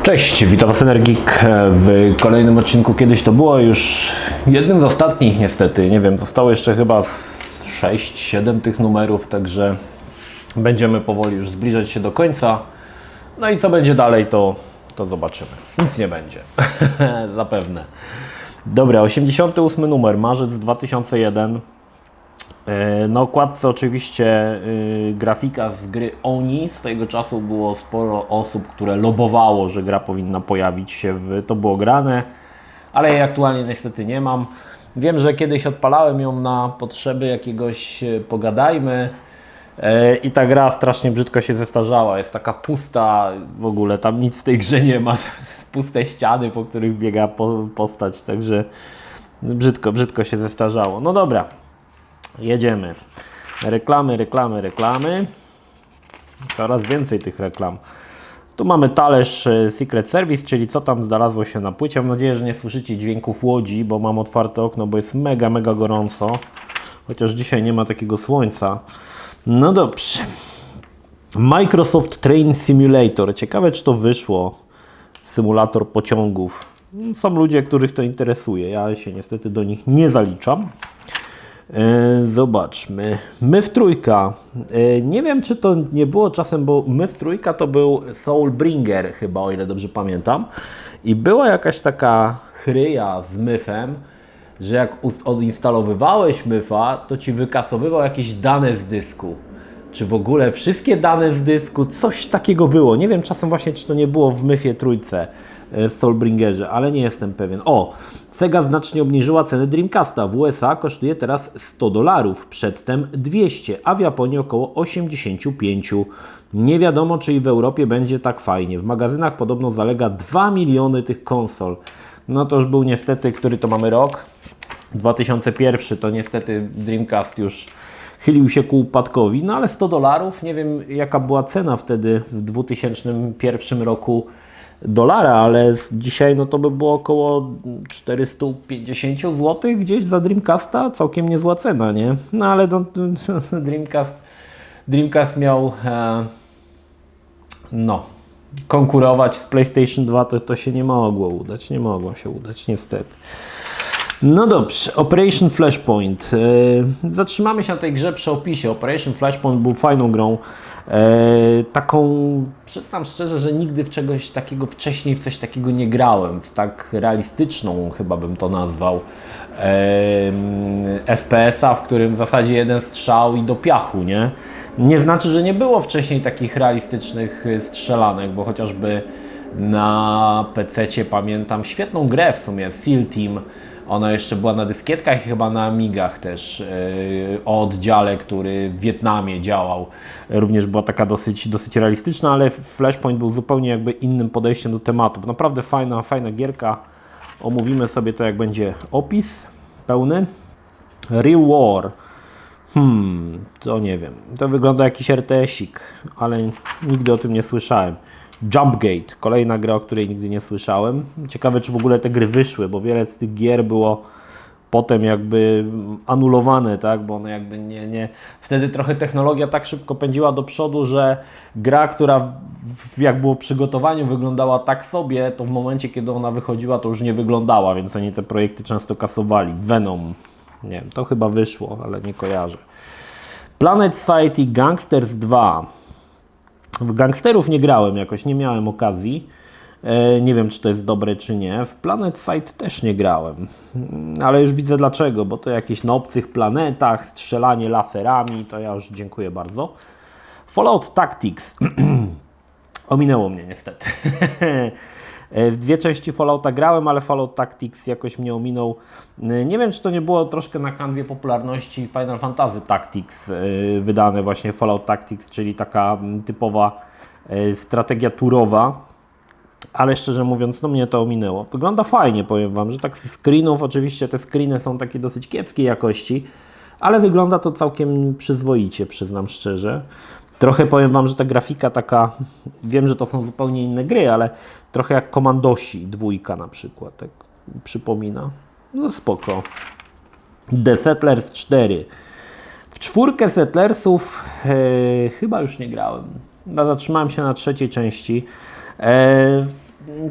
Cześć, witam Was Energik w kolejnym odcinku. Kiedyś to było już jednym z ostatnich niestety, nie wiem, zostało jeszcze chyba 6-7 tych numerów, także będziemy powoli już zbliżać się do końca. No i co będzie dalej, to zobaczymy. Nic nie będzie, zapewne. Dobra, 88 numer, marzec 2001. Na okładce oczywiście grafika z gry Oni. Swojego czasu było sporo osób, które lobowało, że gra powinna pojawić się to było grane, ale jej aktualnie niestety nie mam. Wiem, że kiedyś odpalałem ją na potrzeby jakiegoś pogadajmy i ta gra strasznie brzydko się zestarzała. Jest taka pusta, w ogóle tam nic w tej grze nie ma, puste ściany, po których biega postać, także brzydko się zestarzało. No dobra. Jedziemy. Reklamy. Coraz więcej tych reklam. Tu mamy talerz Secret Service, czyli co tam znalazło się na płycie. Mam nadzieję, że nie słyszycie dźwięków łodzi, bo mam otwarte okno, bo jest mega gorąco. Chociaż dzisiaj nie ma takiego słońca. No dobrze. Microsoft Train Simulator. Ciekawe, czy to wyszło. Symulator pociągów. Są ludzie, których to interesuje. Ja się niestety do nich nie zaliczam. Zobaczmy. My w trójka. Nie wiem, czy to nie było czasem, bo My w trójka to był Soulbringer chyba, o ile dobrze pamiętam. I była jakaś taka chryja z myfem, że jak odinstalowywałeś myfa, to ci wykasowywał jakieś dane z dysku. Czy w ogóle wszystkie dane z dysku, coś takiego było. Nie wiem czasem właśnie, czy to nie było w myfie trójce, w Soulbringerze, ale nie jestem pewien. O! Sega znacznie obniżyła cenę Dreamcasta. W USA kosztuje teraz $100, przedtem 200, a w Japonii około 85. Nie wiadomo, czy i w Europie będzie tak fajnie. W magazynach podobno zalega 2 miliony tych konsol. No to już był niestety, który to mamy rok? 2001, to niestety Dreamcast już chylił się ku upadkowi, no ale $100, nie wiem jaka była cena wtedy w 2001 roku dolara, ale dzisiaj no to by było około 450 zł gdzieś za Dreamcasta, całkiem niezła cena, nie? No ale no, Dreamcast miał konkurować z PlayStation 2, to się nie mogło udać, niestety. No dobrze, Operation Flashpoint. Zatrzymamy się na tej grze przy opisie. Operation Flashpoint był fajną grą. Taką, przyznam szczerze, że nigdy w czegoś takiego wcześniej w coś takiego nie grałem. W tak realistyczną chyba bym to nazwał. FPS-a, w którym w zasadzie jeden strzał i do piachu, nie? Nie znaczy, że nie było wcześniej takich realistycznych strzelanek, bo chociażby na PC-cie pamiętam świetną grę w sumie, Seal Team. Ona jeszcze była na dyskietkach i chyba na Amigach też, o oddziale, który w Wietnamie działał. Również była taka dosyć realistyczna, ale Flashpoint był zupełnie jakby innym podejściem do tematu. Naprawdę fajna gierka. Omówimy sobie to, jak będzie opis pełny. Real War. To nie wiem. To wygląda jakiś RTS-ik, ale nigdy o tym nie słyszałem. Jumpgate, kolejna gra, o której nigdy nie słyszałem. Ciekawe, czy w ogóle te gry wyszły, bo wiele z tych gier było potem jakby anulowane, tak? Bo one jakby nie... Wtedy trochę technologia tak szybko pędziła do przodu, że gra, która jak było przygotowaniu wyglądała tak sobie, to w momencie, kiedy ona wychodziła, to już nie wyglądała, więc oni te projekty często kasowali. Venom, nie wiem, to chyba wyszło, ale nie kojarzę. Planet Society Gangsters 2. W gangsterów nie grałem jakoś, nie miałem okazji. Nie wiem, czy to jest dobre, czy nie. W Planet Side też nie grałem. Ale już widzę dlaczego, bo to jakieś na obcych planetach, strzelanie laserami, to ja już dziękuję bardzo. Fallout Tactics. Ominęło mnie niestety. W dwie części Fallouta grałem, ale Fallout Tactics jakoś mnie ominął. Nie wiem, czy to nie było troszkę na kanwie popularności Final Fantasy Tactics wydane właśnie Fallout Tactics, czyli taka typowa strategia turowa, ale szczerze mówiąc, no mnie to ominęło. Wygląda fajnie, powiem Wam, że tak z screenów, oczywiście te screeny są takie dosyć kiepskiej jakości, ale wygląda to całkiem przyzwoicie, przyznam szczerze. Trochę powiem Wam, że ta grafika taka, wiem, że to są zupełnie inne gry, ale trochę jak Commandosi, dwójka na przykład, tak przypomina. No spoko. The Settlers 4. W czwórkę Settlersów chyba już nie grałem. Zatrzymałem się na trzeciej części.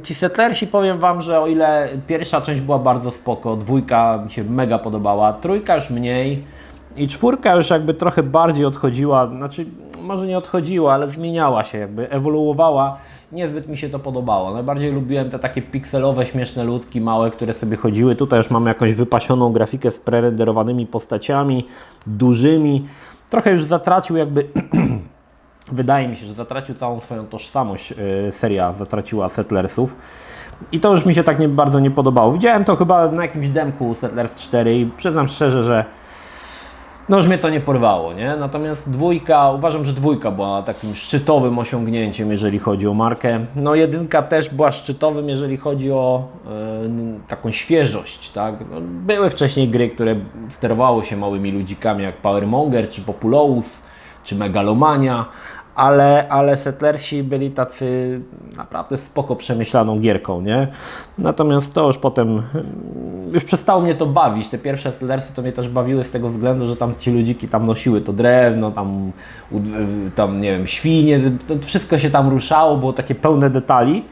ci Settlersi, powiem Wam, że o ile pierwsza część była bardzo spoko, dwójka mi się mega podobała, trójka już mniej i czwórka już jakby trochę bardziej odchodziła, znaczy może nie odchodziła, ale zmieniała się, jakby ewoluowała. Niezbyt mi się to podobało. Najbardziej lubiłem te takie pikselowe, śmieszne ludki małe, które sobie chodziły. Tutaj już mamy jakąś wypasioną grafikę z prerenderowanymi postaciami, dużymi. Trochę już zatracił jakby... Wydaje mi się, że zatracił całą swoją tożsamość, seria zatraciła Settlersów. I to już mi się tak bardzo nie podobało. Widziałem to chyba na jakimś demku Settlers 4 i przyznam szczerze, że no już mnie to nie porwało, nie? Natomiast dwójka, uważam, że dwójka była takim szczytowym osiągnięciem, jeżeli chodzi o markę. No jedynka też była szczytowym, jeżeli chodzi o taką świeżość, tak? No, były wcześniej gry, które sterowało się małymi ludzikami, jak Powermonger, czy Populous, czy Megalomania, ale Settlersi byli tacy naprawdę spoko przemyślaną gierką, nie? Natomiast to już potem, już przestało mnie to bawić. Te pierwsze Settlersy to mnie też bawiły z tego względu, że tam ci ludziki tam nosiły to drewno, tam nie wiem, świnie, to wszystko się tam ruszało, było takie pełne detali,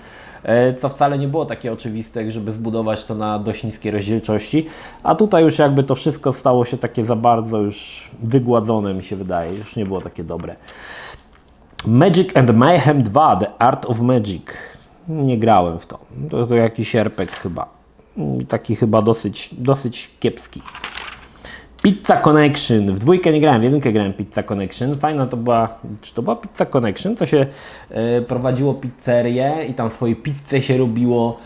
co wcale nie było takie oczywiste, żeby zbudować to na dość niskiej rozdzielczości, a tutaj już jakby to wszystko stało się takie za bardzo już wygładzone, mi się wydaje, już nie było takie dobre. Magic and Mayhem 2, The Art of Magic. Nie grałem w to. To jakiś RPG chyba. Taki chyba dosyć kiepski. Pizza Connection. W dwójkę nie grałem, w jedynkę grałem Pizza Connection. Fajna to była, czy to była Pizza Connection? To się prowadziło pizzerię i tam swoje pizze się robiło.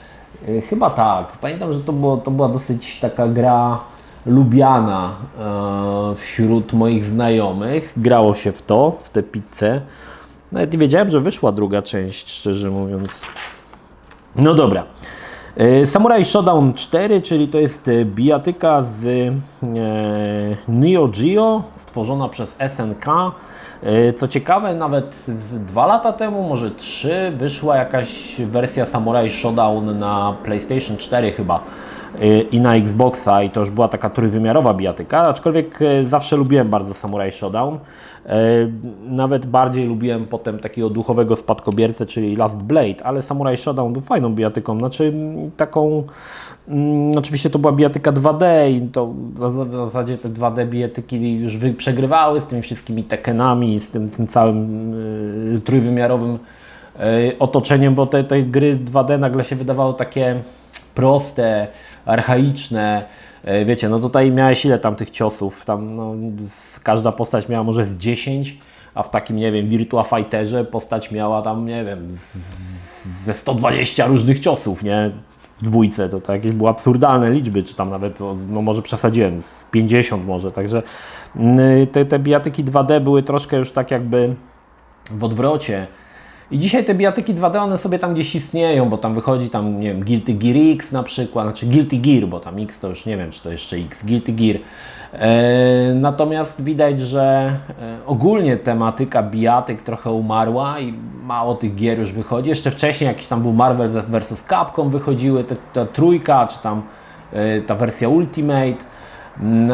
Chyba tak. Pamiętam, że to była dosyć taka gra lubiana wśród moich znajomych. Grało się w tę pizzę. Nawet nie wiedziałem, że wyszła druga część, szczerze mówiąc. No dobra. Samurai Shodown 4, czyli to jest bijatyka z Neo Geo, stworzona przez SNK. Co ciekawe, nawet 2 lata temu, może 3, wyszła jakaś wersja Samurai Shodown na PlayStation 4 chyba i na Xboxa i to już była taka trójwymiarowa bijatyka, aczkolwiek zawsze lubiłem bardzo Samurai Shodown. Nawet bardziej lubiłem potem takiego duchowego spadkobiercę, czyli Last Blade, ale Samurai Shodown był fajną bijatyką, znaczy taką, oczywiście to była bijatyka 2D i to w zasadzie te 2D bijatyki już przegrywały z tymi wszystkimi Tekkenami, z tym całym trójwymiarowym otoczeniem, bo te gry 2D nagle się wydawały takie proste, archaiczne. Wiecie, no tutaj miałeś ile tam tych ciosów, tam no, każda postać miała może z 10, a w takim, nie wiem, Virtua Fighterze postać miała tam, nie wiem, ze 120 różnych ciosów, nie? W dwójce to jakieś były absurdalne liczby, czy tam nawet, no może przesadziłem, z 50 może, także te bijatyki 2D były troszkę już tak jakby w odwrocie. I dzisiaj te bijatyki 2D, one sobie tam gdzieś istnieją, bo tam wychodzi tam, nie wiem, Guilty Gear X na przykład, znaczy Guilty Gear, bo tam X to już nie wiem, czy to jeszcze X, Guilty Gear. Natomiast widać, że ogólnie tematyka bijatyk trochę umarła i mało tych gier już wychodzi. Jeszcze wcześniej jakiś tam był Marvel vs. Capcom wychodziły, ta trójka, czy tam ta wersja Ultimate.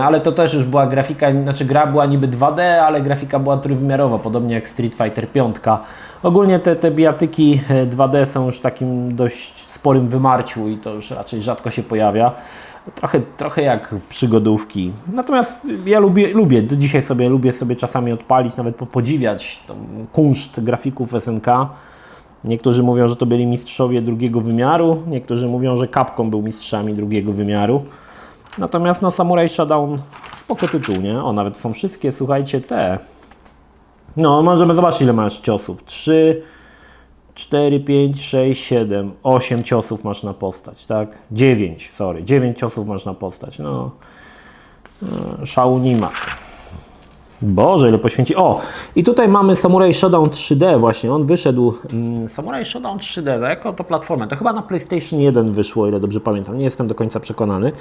Ale to też już była grafika, znaczy gra była niby 2D, ale grafika była trójwymiarowa, podobnie jak Street Fighter 5. Ogólnie te bijatyki 2D są już w takim dość sporym wymarciu i to już raczej rzadko się pojawia. Trochę jak przygodówki. Natomiast ja lubię, do dzisiaj lubię sobie czasami odpalić, nawet podziwiać kunszt grafików SNK. Niektórzy mówią, że to byli mistrzowie drugiego wymiaru, niektórzy mówią, że Capcom był mistrzami drugiego wymiaru. Natomiast no Samurai Shodown spoko tytuł, nie? O, nawet są wszystkie, słuchajcie, te. No, możemy zobaczyć, ile masz ciosów. 3, 4, 5, 6, 7, 8 ciosów masz na postać, tak? 9 ciosów masz na postać. No, szału nie ma. Boże, ile poświęci. O! I tutaj mamy Samurai Shodown 3D właśnie. On wyszedł. Samurai Shodown 3D, tak? Jako to platformę. To chyba na PlayStation 1 wyszło, o ile dobrze pamiętam. Nie jestem do końca przekonany.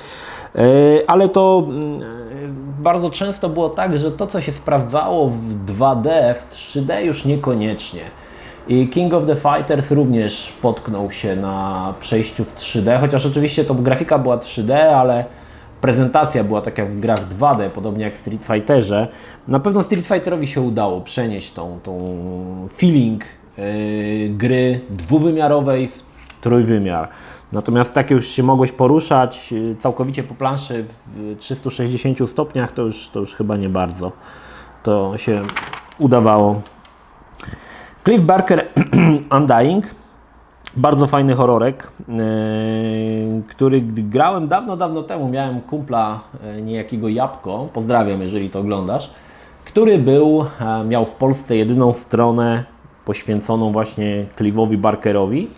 Ale to bardzo często było tak, że to, co się sprawdzało w 2D, w 3D już niekoniecznie. I King of the Fighters również potknął się na przejściu w 3D, chociaż oczywiście to grafika była 3D, ale prezentacja była tak jak w grach 2D, podobnie jak w Street Fighterze. Na pewno Street Fighterowi się udało przenieść tą feeling gry dwuwymiarowej w trójwymiar. Natomiast tak już się mogłeś poruszać całkowicie po planszy w 360 stopniach, to już chyba nie bardzo to się udawało. Clive Barker Undying. Bardzo fajny horrorek, który grałem dawno temu. Miałem kumpla niejakiego Jabłko, pozdrawiam, jeżeli to oglądasz, który miał w Polsce jedyną stronę poświęconą właśnie Clive'owi Barkerowi.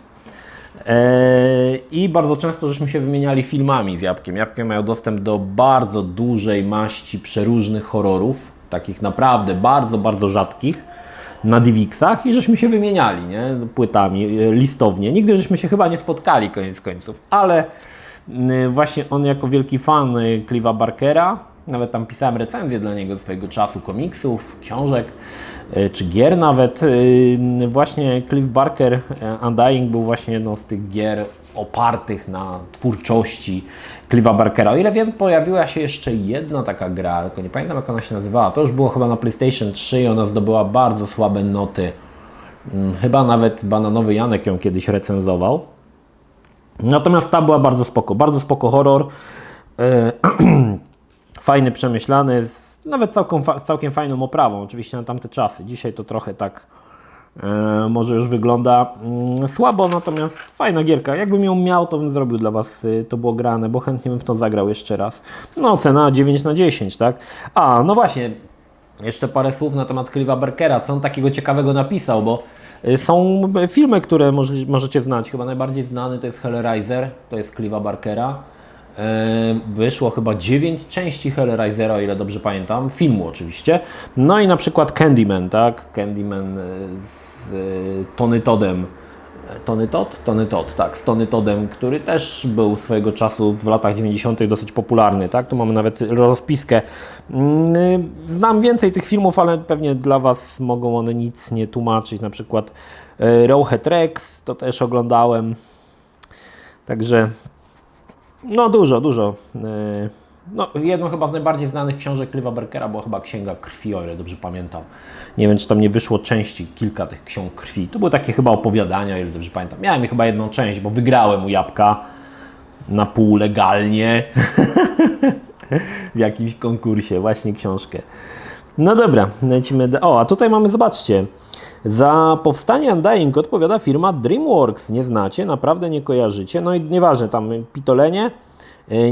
I bardzo często żeśmy się wymieniali filmami z Jabłkiem. Jabłkiem miał dostęp do bardzo dużej maści przeróżnych horrorów, takich naprawdę bardzo rzadkich, na DivXach i żeśmy się wymieniali, nie? Płytami, listownie. Nigdy żeśmy się chyba nie spotkali koniec końców, ale właśnie on jako wielki fan Clive'a Barkera, nawet tam pisałem recenzję dla niego swojego czasu komiksów, książek, czy gier nawet. Właśnie Clive Barker Undying był właśnie jedną z tych gier opartych na twórczości Clive'a Barkera. O ile wiem, pojawiła się jeszcze jedna taka gra, tylko nie pamiętam, jak ona się nazywała. To już było chyba na PlayStation 3 i ona zdobyła bardzo słabe noty. Chyba nawet Bananowy Janek ją kiedyś recenzował. Natomiast ta była bardzo spoko horror. Fajny, przemyślany, z nawet całkiem fajną oprawą, oczywiście na tamte czasy. Dzisiaj to trochę tak może już wygląda słabo, natomiast fajna gierka. Jakbym ją miał, to bym zrobił dla Was to było grane, bo chętnie bym w to zagrał jeszcze raz. No, cena 9/10, tak? A, no właśnie, jeszcze parę słów na temat Clive'a Barkera, co on takiego ciekawego napisał, bo są filmy, które możecie znać. Chyba najbardziej znany to jest Hellraiser, to jest Clive'a Barkera. Wyszło chyba 9 części Hellraisera, o ile dobrze pamiętam, filmu oczywiście. No i na przykład Candyman, tak? Candyman z Tony Toddem. Tony Todd, tak, z Tony Toddem, który też był swojego czasu w latach 90. dosyć popularny, tak? Tu mamy nawet rozpiskę. Znam więcej tych filmów, ale pewnie dla Was mogą one nic nie tłumaczyć. Na przykład Rawhead Rex, to też oglądałem. Także no dużo. No, jedną chyba z najbardziej znanych książek Clive'a Barkera była chyba Księga Krwi, o ile dobrze pamiętam. Nie wiem, czy tam nie wyszło części, kilka tych ksiąg krwi. To były takie chyba opowiadania, o ile dobrze pamiętam. Miałem chyba jedną część, bo wygrałem u Jabłka na pół legalnie w jakimś konkursie, właśnie książkę. No dobra, lecimy. O, a tutaj mamy, zobaczcie. Za powstanie Undying odpowiada firma DreamWorks. Nie znacie, naprawdę nie kojarzycie. No i nieważne, tam pitolenie.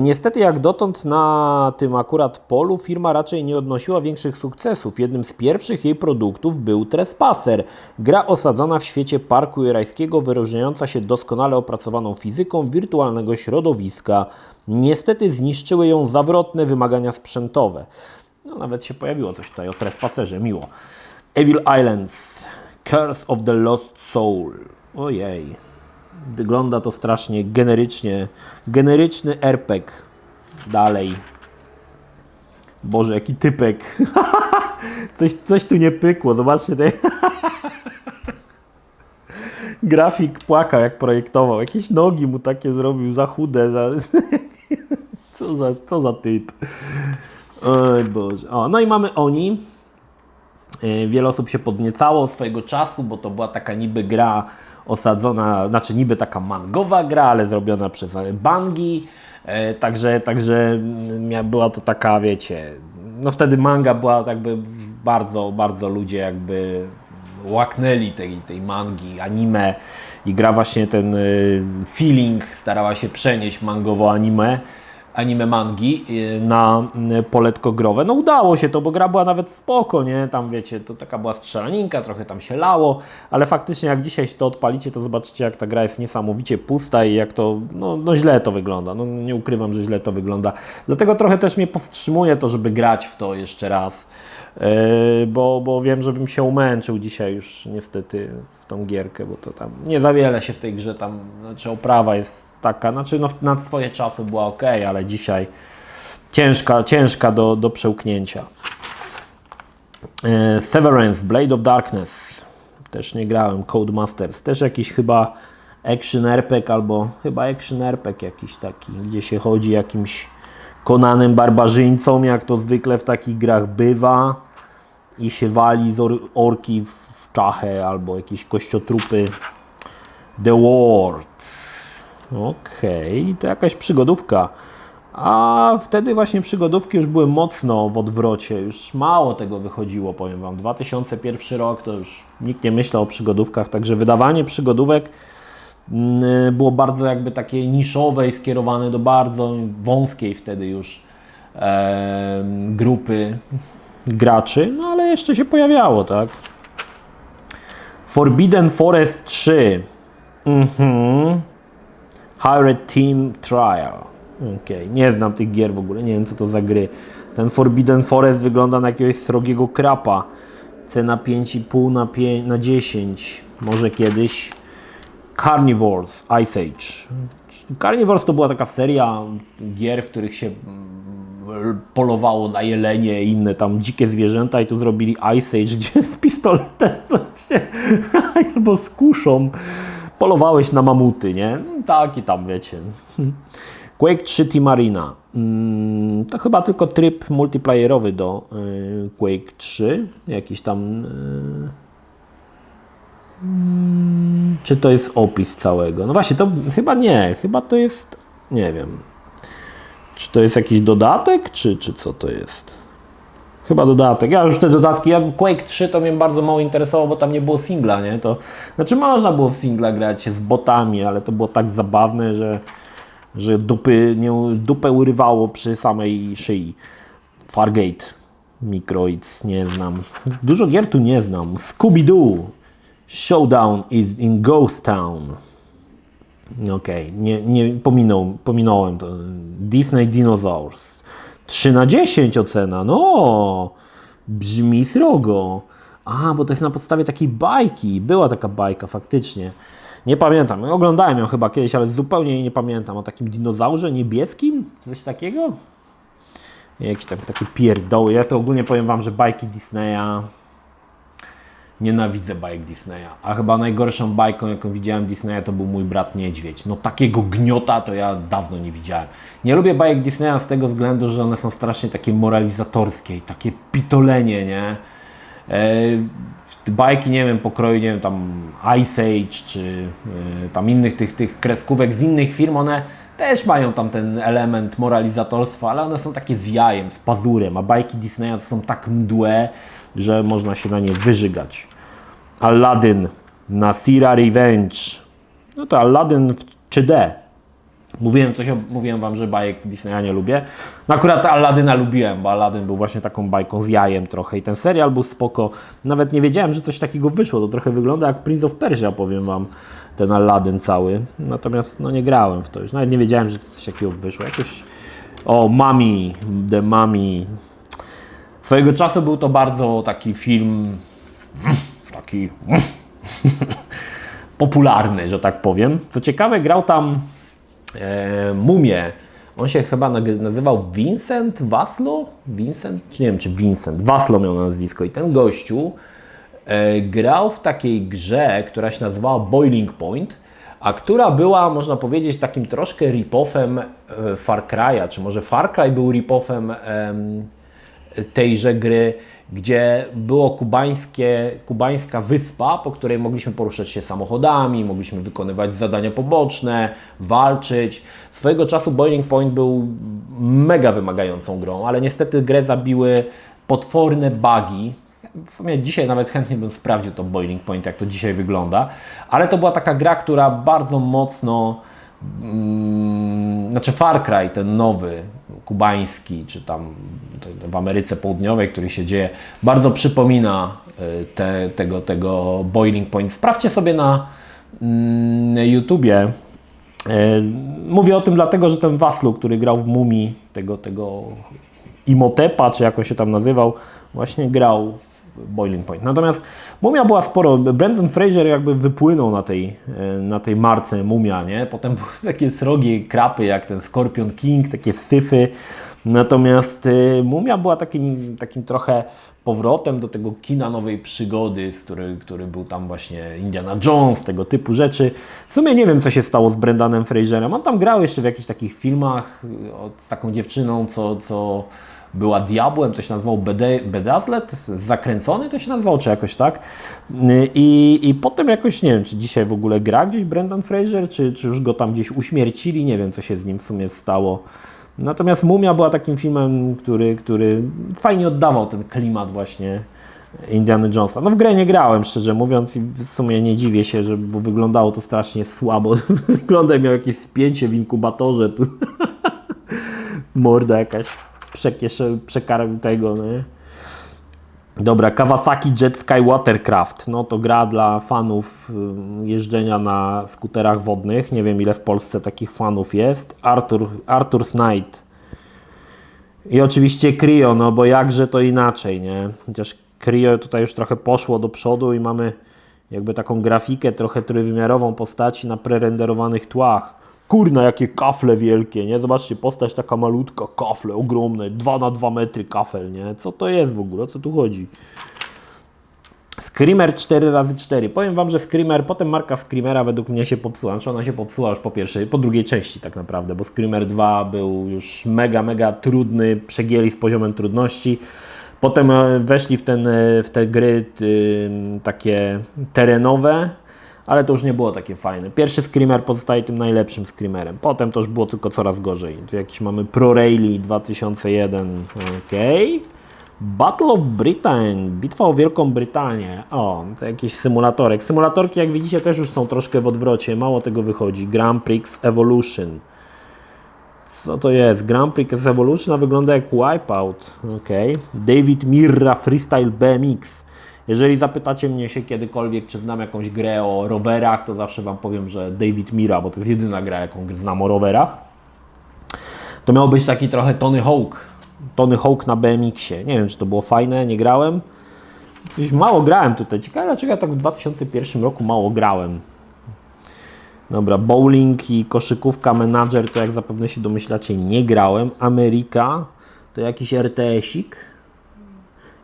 Niestety jak dotąd na tym akurat polu firma raczej nie odnosiła większych sukcesów. Jednym z pierwszych jej produktów był Trespasser. Gra osadzona w świecie parku jurajskiego, wyróżniająca się doskonale opracowaną fizyką wirtualnego środowiska. Niestety zniszczyły ją zawrotne wymagania sprzętowe. No nawet się pojawiło coś tutaj o Trespasserze, miło. Evil Islands, Curse of the Lost Soul. Ojej, wygląda to strasznie generycznie. Generyczny RPG. Dalej. Boże, jaki typek. Coś tu nie pykło, zobaczcie. Grafik płakał, jak projektował. Jakieś nogi mu takie zrobił za chude. Co za typ. Oj Boże. O, no i mamy Oni. Wiele osób się podniecało swojego czasu, bo to była taka niby gra osadzona, znaczy niby taka mangowa gra, ale zrobiona przez Bungie. Także była to taka, wiecie, no wtedy manga była jakby bardzo ludzie jakby łaknęli tej mangi, anime i gra właśnie ten feeling starała się przenieść mangowo-anime mangi na poletko growe. No udało się to, bo gra była nawet spoko, nie? Tam wiecie, to taka była strzelaninka, trochę tam się lało, ale faktycznie jak dzisiaj to odpalicie, to zobaczycie, jak ta gra jest niesamowicie pusta i jak to, no źle to wygląda. No nie ukrywam, że źle to wygląda. Dlatego trochę też mnie powstrzymuje to, żeby grać w to jeszcze raz, bo wiem, żebym się umęczył dzisiaj już niestety w tą gierkę, bo to tam nie za wiele się w tej grze tam, znaczy oprawa jest taka, znaczy no na swoje czasy była ok, ale dzisiaj ciężka do przełknięcia. Severance, Blade of Darkness, też nie grałem. Codemasters, też jakiś chyba action RPG albo chyba action RPG jakiś taki, gdzie się chodzi jakimś konanym barbarzyńcą, jak to zwykle w takich grach bywa i się wali z orki w czachę albo jakieś kościotrupy. The Ward. Okej, to jakaś przygodówka. A wtedy właśnie przygodówki już były mocno w odwrocie, już mało tego wychodziło, powiem Wam. 2001 rok to już nikt nie myślał o przygodówkach, także wydawanie przygodówek było bardzo jakby takie niszowe i skierowane do bardzo wąskiej wtedy już grupy graczy, no ale jeszcze się pojawiało, tak? Forbidden Forest 3. Hired Team Trial. Okej, nie znam tych gier w ogóle, nie wiem co to za gry. Ten Forbidden Forest wygląda na jakiegoś srogiego krapa. Cena 5,5 na 10. Może kiedyś. Carnivores, Ice Age. Carnivores to była taka seria gier, w których się polowało na jelenie i inne tam dzikie zwierzęta i tu zrobili Ice Age, gdzie z pistoletem albo z kuszą polowałeś na mamuty, nie? No, tak i tam, wiecie. Quake 3 Team Arena. To chyba tylko tryb multiplayerowy do Quake 3. Jakiś tam... Czy to jest opis całego? No właśnie, to chyba nie. Chyba to jest... Nie wiem. Czy to jest jakiś dodatek, czy co to jest? Chyba dodatek. Ja już te dodatki, Quake 3 to mnie bardzo mało interesowało, bo tam nie było singla, nie? To znaczy można było w singla grać z botami, ale to było tak zabawne, że dupę urywało przy samej szyi. Fargate, Microids, nie znam. Dużo gier tu nie znam. Scooby-Doo, Showdown is in Ghost Town. Okej, nie pominąłem to. Disney Dinosaurs. 3 na 10 ocena, no brzmi srogo. A, bo to jest na podstawie takiej bajki. Była taka bajka faktycznie. Nie pamiętam, oglądałem ją chyba kiedyś, ale zupełnie jej nie pamiętam. O takim dinozaurze niebieskim? Coś takiego? Jakieś takie pierdoły. Ja to ogólnie powiem Wam, że bajki Disneya... Nienawidzę bajek Disneya. A chyba najgorszą bajką, jaką widziałem Disneya, to był Mój brat niedźwiedź. No takiego gniota to ja dawno nie widziałem. Nie lubię bajek Disneya z tego względu, że one są strasznie takie moralizatorskie i takie pitolenie, nie? Bajki, nie wiem, pokroju, nie wiem, tam Ice Age, czy tam innych tych kreskówek z innych firm, one też mają tam ten element moralizatorstwa, ale one są takie z jajem, z pazurem, a bajki Disneya to są tak mdłe, że można się na nie wyżygać. Aladdin, Nasira Revenge. No to Aladdin w 3D. Mówiłem Wam, że bajek Disneya nie lubię. No akurat Aladyna lubiłem, bo Aladdin był właśnie taką bajką z jajem trochę i ten serial był spoko. Nawet nie wiedziałem, że coś takiego wyszło. To trochę wygląda jak Prince of Persia, powiem Wam, ten Aladdin cały. Natomiast no nie grałem w to już. Nawet nie wiedziałem, że coś takiego wyszło. Jakoś... O, Mummy, The Mummy. Swojego czasu był to bardzo taki film, taki popularny, że tak powiem. Co ciekawe, grał tam Mumię. On się chyba nazywał Vincent Waslo? Vincent? Czy nie wiem, czy Vincent. Waslo miał nazwisko. I ten gościu grał w takiej grze, która się nazywała Boiling Point, a która była, można powiedzieć, takim troszkę rip-offem Far Cry'a, czy może Far Cry był rip-offem tejże gry, gdzie było kubańska wyspa, po której mogliśmy poruszać się samochodami, mogliśmy wykonywać zadania poboczne, walczyć. Swojego czasu Boiling Point był mega wymagającą grą, ale niestety grę zabiły potworne bugi. W sumie dzisiaj nawet chętnie bym sprawdził to Boiling Point, jak to dzisiaj wygląda, ale to była taka gra, która bardzo mocno, znaczy Far Cry, ten nowy, kubański, czy tam w Ameryce Południowej, który się dzieje, bardzo przypomina tego Boiling Point. Sprawdźcie sobie na YouTubie. Mówię o tym dlatego, że ten Waslu, który grał w Mumii, tego Imotepa, czy jak on się tam nazywał, właśnie grał w Boiling Point. Natomiast Mumia była sporo. Brendan Fraser jakby wypłynął na tej marce Mumia, nie? Potem były takie srogie krapy, jak ten Scorpion King, takie syfy. Natomiast Mumia była takim trochę powrotem do tego kina nowej przygody, który był tam właśnie Indiana Jones, tego typu rzeczy. W sumie nie wiem, co się stało z Brendanem Fraserem. On tam grał jeszcze w jakichś takich filmach z taką dziewczyną, co była diabłem, to się nazywało Bedazzled, Zakręcony to się nazywało, czy jakoś tak. I potem jakoś, nie wiem, czy dzisiaj w ogóle gra gdzieś Brendan Fraser, czy już go tam gdzieś uśmiercili, nie wiem, co się z nim w sumie stało. Natomiast Mumia była takim filmem, który fajnie oddawał ten klimat właśnie Indiana Jonesa. No w grę nie grałem, szczerze mówiąc, i w sumie nie dziwię się, że bo wyglądało to strasznie słabo. Wygląda, miał jakieś spięcie w inkubatorze, tu morda jakaś przekarm tego, nie? Dobra, Kawasaki Jet Sky Watercraft. No to gra dla fanów jeżdżenia na skuterach wodnych. Nie wiem, ile w Polsce takich fanów jest. Arthur's Knight. I oczywiście Creo, no bo jakże to inaczej, nie? Chociaż Creo tutaj już trochę poszło do przodu i mamy jakby taką grafikę trochę trójwymiarową postaci na prerenderowanych tłach. Kurna, jakie kafle wielkie, nie? Zobaczcie, postać taka malutka, kafle ogromne, 2 na 2 metry kafel, nie? Co to jest w ogóle? O co tu chodzi? Screamer 4x4. Powiem Wam, że Screamer, potem marka Screamera według mnie się popsuła. Znaczy ona się popsuła już po drugiej części tak naprawdę, bo Screamer 2 był już mega trudny, przegięli z poziomem trudności. Potem weszli w te gry takie terenowe, ale to już nie było takie fajne. Pierwszy Screamer pozostaje tym najlepszym Screamerem. Potem to już było tylko coraz gorzej. Tu jakiś mamy Pro Rally 2001. Okej. Battle of Britain. Bitwa o Wielką Brytanię. O, to jakiś symulatorek. Symulatorki, jak widzicie, też już są troszkę w odwrocie. Mało tego wychodzi. Grand Prix Evolution. Co to jest? Grand Prix Evolution, a wygląda jak Wipeout. Okej. David Mirra Freestyle BMX. Jeżeli zapytacie mnie się kiedykolwiek, czy znam jakąś grę o rowerach, to zawsze Wam powiem, że David Mirra, bo to jest jedyna gra, jaką znam o rowerach. To miał być taki trochę Tony Hawk. Tony Hawk na BMX-ie. Nie wiem, czy to było fajne, nie grałem. Coś mało grałem tutaj. Ciekawe, dlaczego ja tak w 2001 roku mało grałem. Dobra, bowling i koszykówka menadżer, to jak zapewne się domyślacie, nie grałem. Ameryka to jakiś RTS-ik.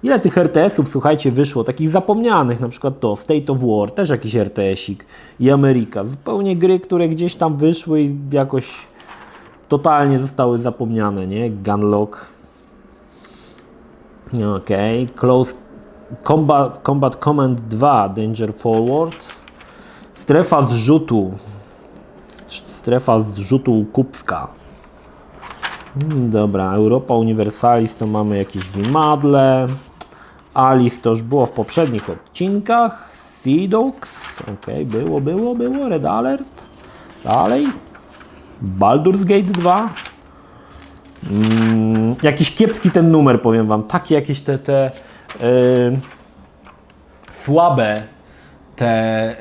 Ile tych RTS-ów, słuchajcie, wyszło, takich zapomnianych, na przykład to State of War, też jakiś RTS-ik i Ameryka. Zupełnie gry, które gdzieś tam wyszły i jakoś totalnie zostały zapomniane, nie? Gunlock. Okej. Close Combat Command 2, Danger Forward. Strefa zrzutu. Strefa zrzutu kubska. Dobra, Europa Universalis to mamy jakieś Wimadle. Alice to już było w poprzednich odcinkach. Sea Dogs. Okej, było. Red Alert. Dalej. Baldur's Gate 2. Jakiś kiepski ten numer, powiem Wam. Takie jakieś te słabe te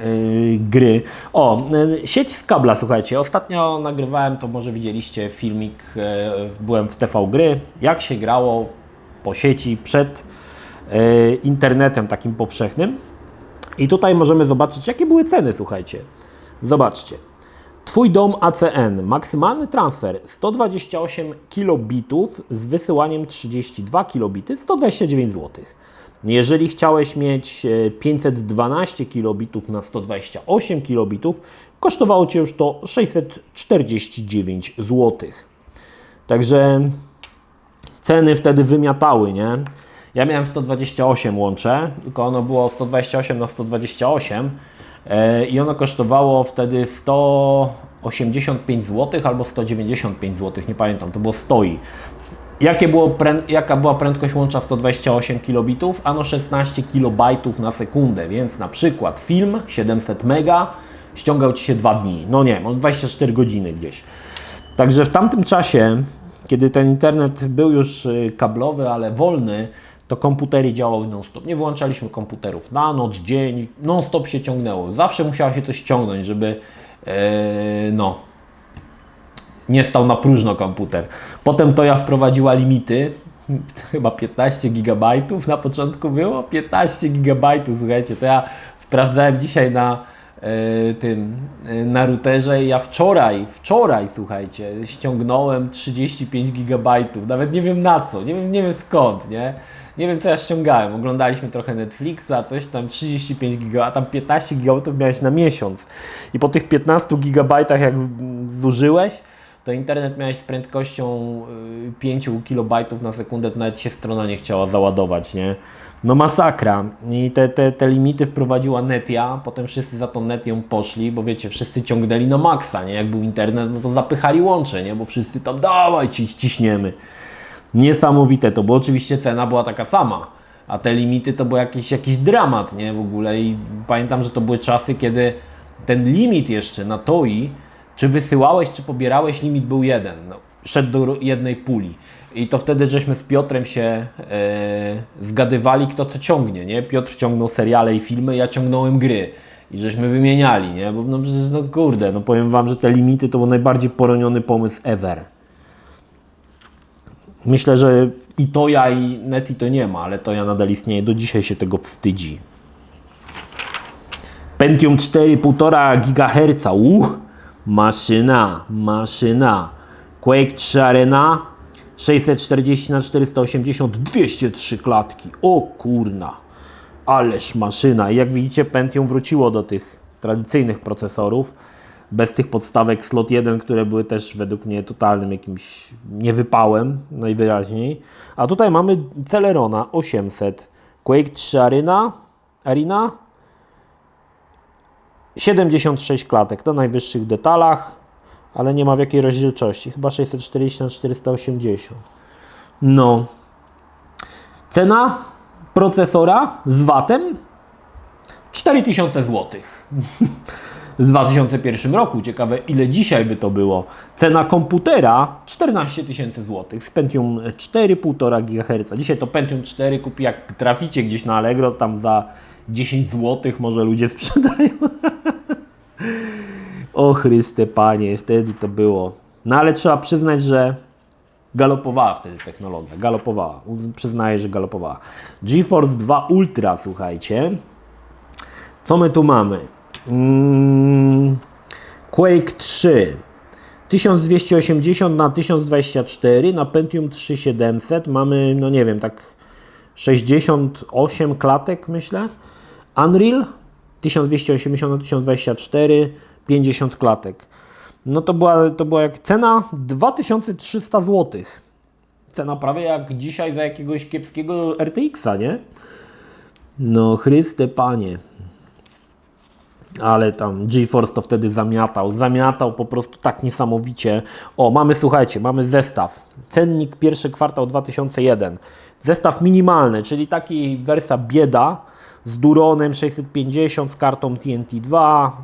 gry. O, sieć z kabla, słuchajcie. Ostatnio nagrywałem, to może widzieliście filmik, byłem w TV Gry, jak się grało po sieci przed internetem takim powszechnym. I tutaj możemy zobaczyć, jakie były ceny, słuchajcie. Zobaczcie. Twój dom ACN, maksymalny transfer 128 kilobitów z wysyłaniem 32 kilobity, 129 zł. Jeżeli chciałeś mieć 512 kilobitów na 128 kilobitów, kosztowało Cię już to 649 zł. Także ceny wtedy wymiatały, nie? Ja miałem 128 łącze, tylko ono było 128 na 128 i ono kosztowało wtedy 185 zł albo 195 zł, nie pamiętam, to było stoi. Jaka była prędkość łącza 128 kilobitów? Ano 16 kilobajtów na sekundę, więc na przykład film 700 mega ściągał Ci się 2 dni. No nie, 24 godziny gdzieś. Także w tamtym czasie, kiedy ten internet był już kablowy, ale wolny, to komputery działały non-stop. Nie wyłączaliśmy komputerów na noc, dzień, non-stop się ciągnęło. Zawsze musiało się to ściągnąć, żeby nie stał na próżno komputer. Potem to ja wprowadziła limity, chyba 15 GB na początku było, 15 GB, słuchajcie, to ja sprawdzałem dzisiaj na routerze i ja wczoraj, słuchajcie, ściągnąłem 35 GB, nawet nie wiem na co, nie wiem skąd, nie? Nie wiem co ja ściągałem, oglądaliśmy trochę Netflixa, coś tam 35 GB, a tam 15 GB miałeś na miesiąc. I po tych 15 GB jak zużyłeś, to internet miałeś z prędkością 5 kilobajtów na sekundę, to nawet się strona nie chciała załadować, nie? No masakra. I te limity wprowadziła Netia, potem wszyscy za tą Netią poszli, bo wiecie, wszyscy ciągnęli na maksa, nie? Jak był internet, no to zapychali łącze, nie? Bo wszyscy tam dawaj, ciśniemy. Niesamowite to, bo oczywiście cena była taka sama, a te limity to był jakiś dramat, nie? W ogóle i pamiętam, że to były czasy, kiedy ten limit jeszcze na TOI, czy wysyłałeś, czy pobierałeś, limit był jeden, no, szedł do jednej puli. I to wtedy żeśmy z Piotrem się zgadywali, kto co ciągnie, nie? Piotr ciągnął seriale i filmy, ja ciągnąłem gry. I żeśmy wymieniali, nie? Bo no przecież, no kurde, no powiem Wam, że te limity to był najbardziej poroniony pomysł ever. Myślę, że i Toja, i Neti to nie ma, ale Toja nadal istnieje, do dzisiaj się tego wstydzi. Pentium 4, 1,5 GHz, maszyna. Quake 3 Arena, 640x480, 203 klatki, o kurna, ależ maszyna. I jak widzicie, Pentium wróciło do tych tradycyjnych procesorów, bez tych podstawek slot 1, które były też według mnie totalnym jakimś niewypałem, najwyraźniej. A tutaj mamy Celerona 800, Quake 3 Arena, 76 klatek na najwyższych detalach, ale nie ma w jakiej rozdzielczości, chyba 640x480. No. Cena procesora z VAT-em 4000 zł. W 2001 roku. Ciekawe, ile dzisiaj by to było. Cena komputera 14 000 zł. Z Pentium 4, 1,5 GHz. Dzisiaj to Pentium 4 kupi, jak traficie gdzieś na Allegro, tam za 10 zł może ludzie sprzedają. O Chryste Panie, wtedy to było. No ale trzeba przyznać, że galopowała wtedy technologia. Galopowała. Przyznaję, że galopowała. GeForce 2 Ultra, słuchajcie. Co my tu mamy? Quake 3 1280 na 1024 na Pentium 3700 mamy, no nie wiem, tak 68 klatek, myślę. Unreal 1280 na 1024 50 klatek. No to była jak cena 2300 zł. Cena prawie jak dzisiaj za jakiegoś kiepskiego RTX-a, nie? No Chryste Panie. Ale tam GeForce to wtedy zamiatał po prostu tak niesamowicie. O, mamy, słuchajcie, mamy zestaw. Cennik pierwszy kwartał 2001. Zestaw minimalny, czyli taki wersja bieda z Duronem 650, z kartą TNT 2,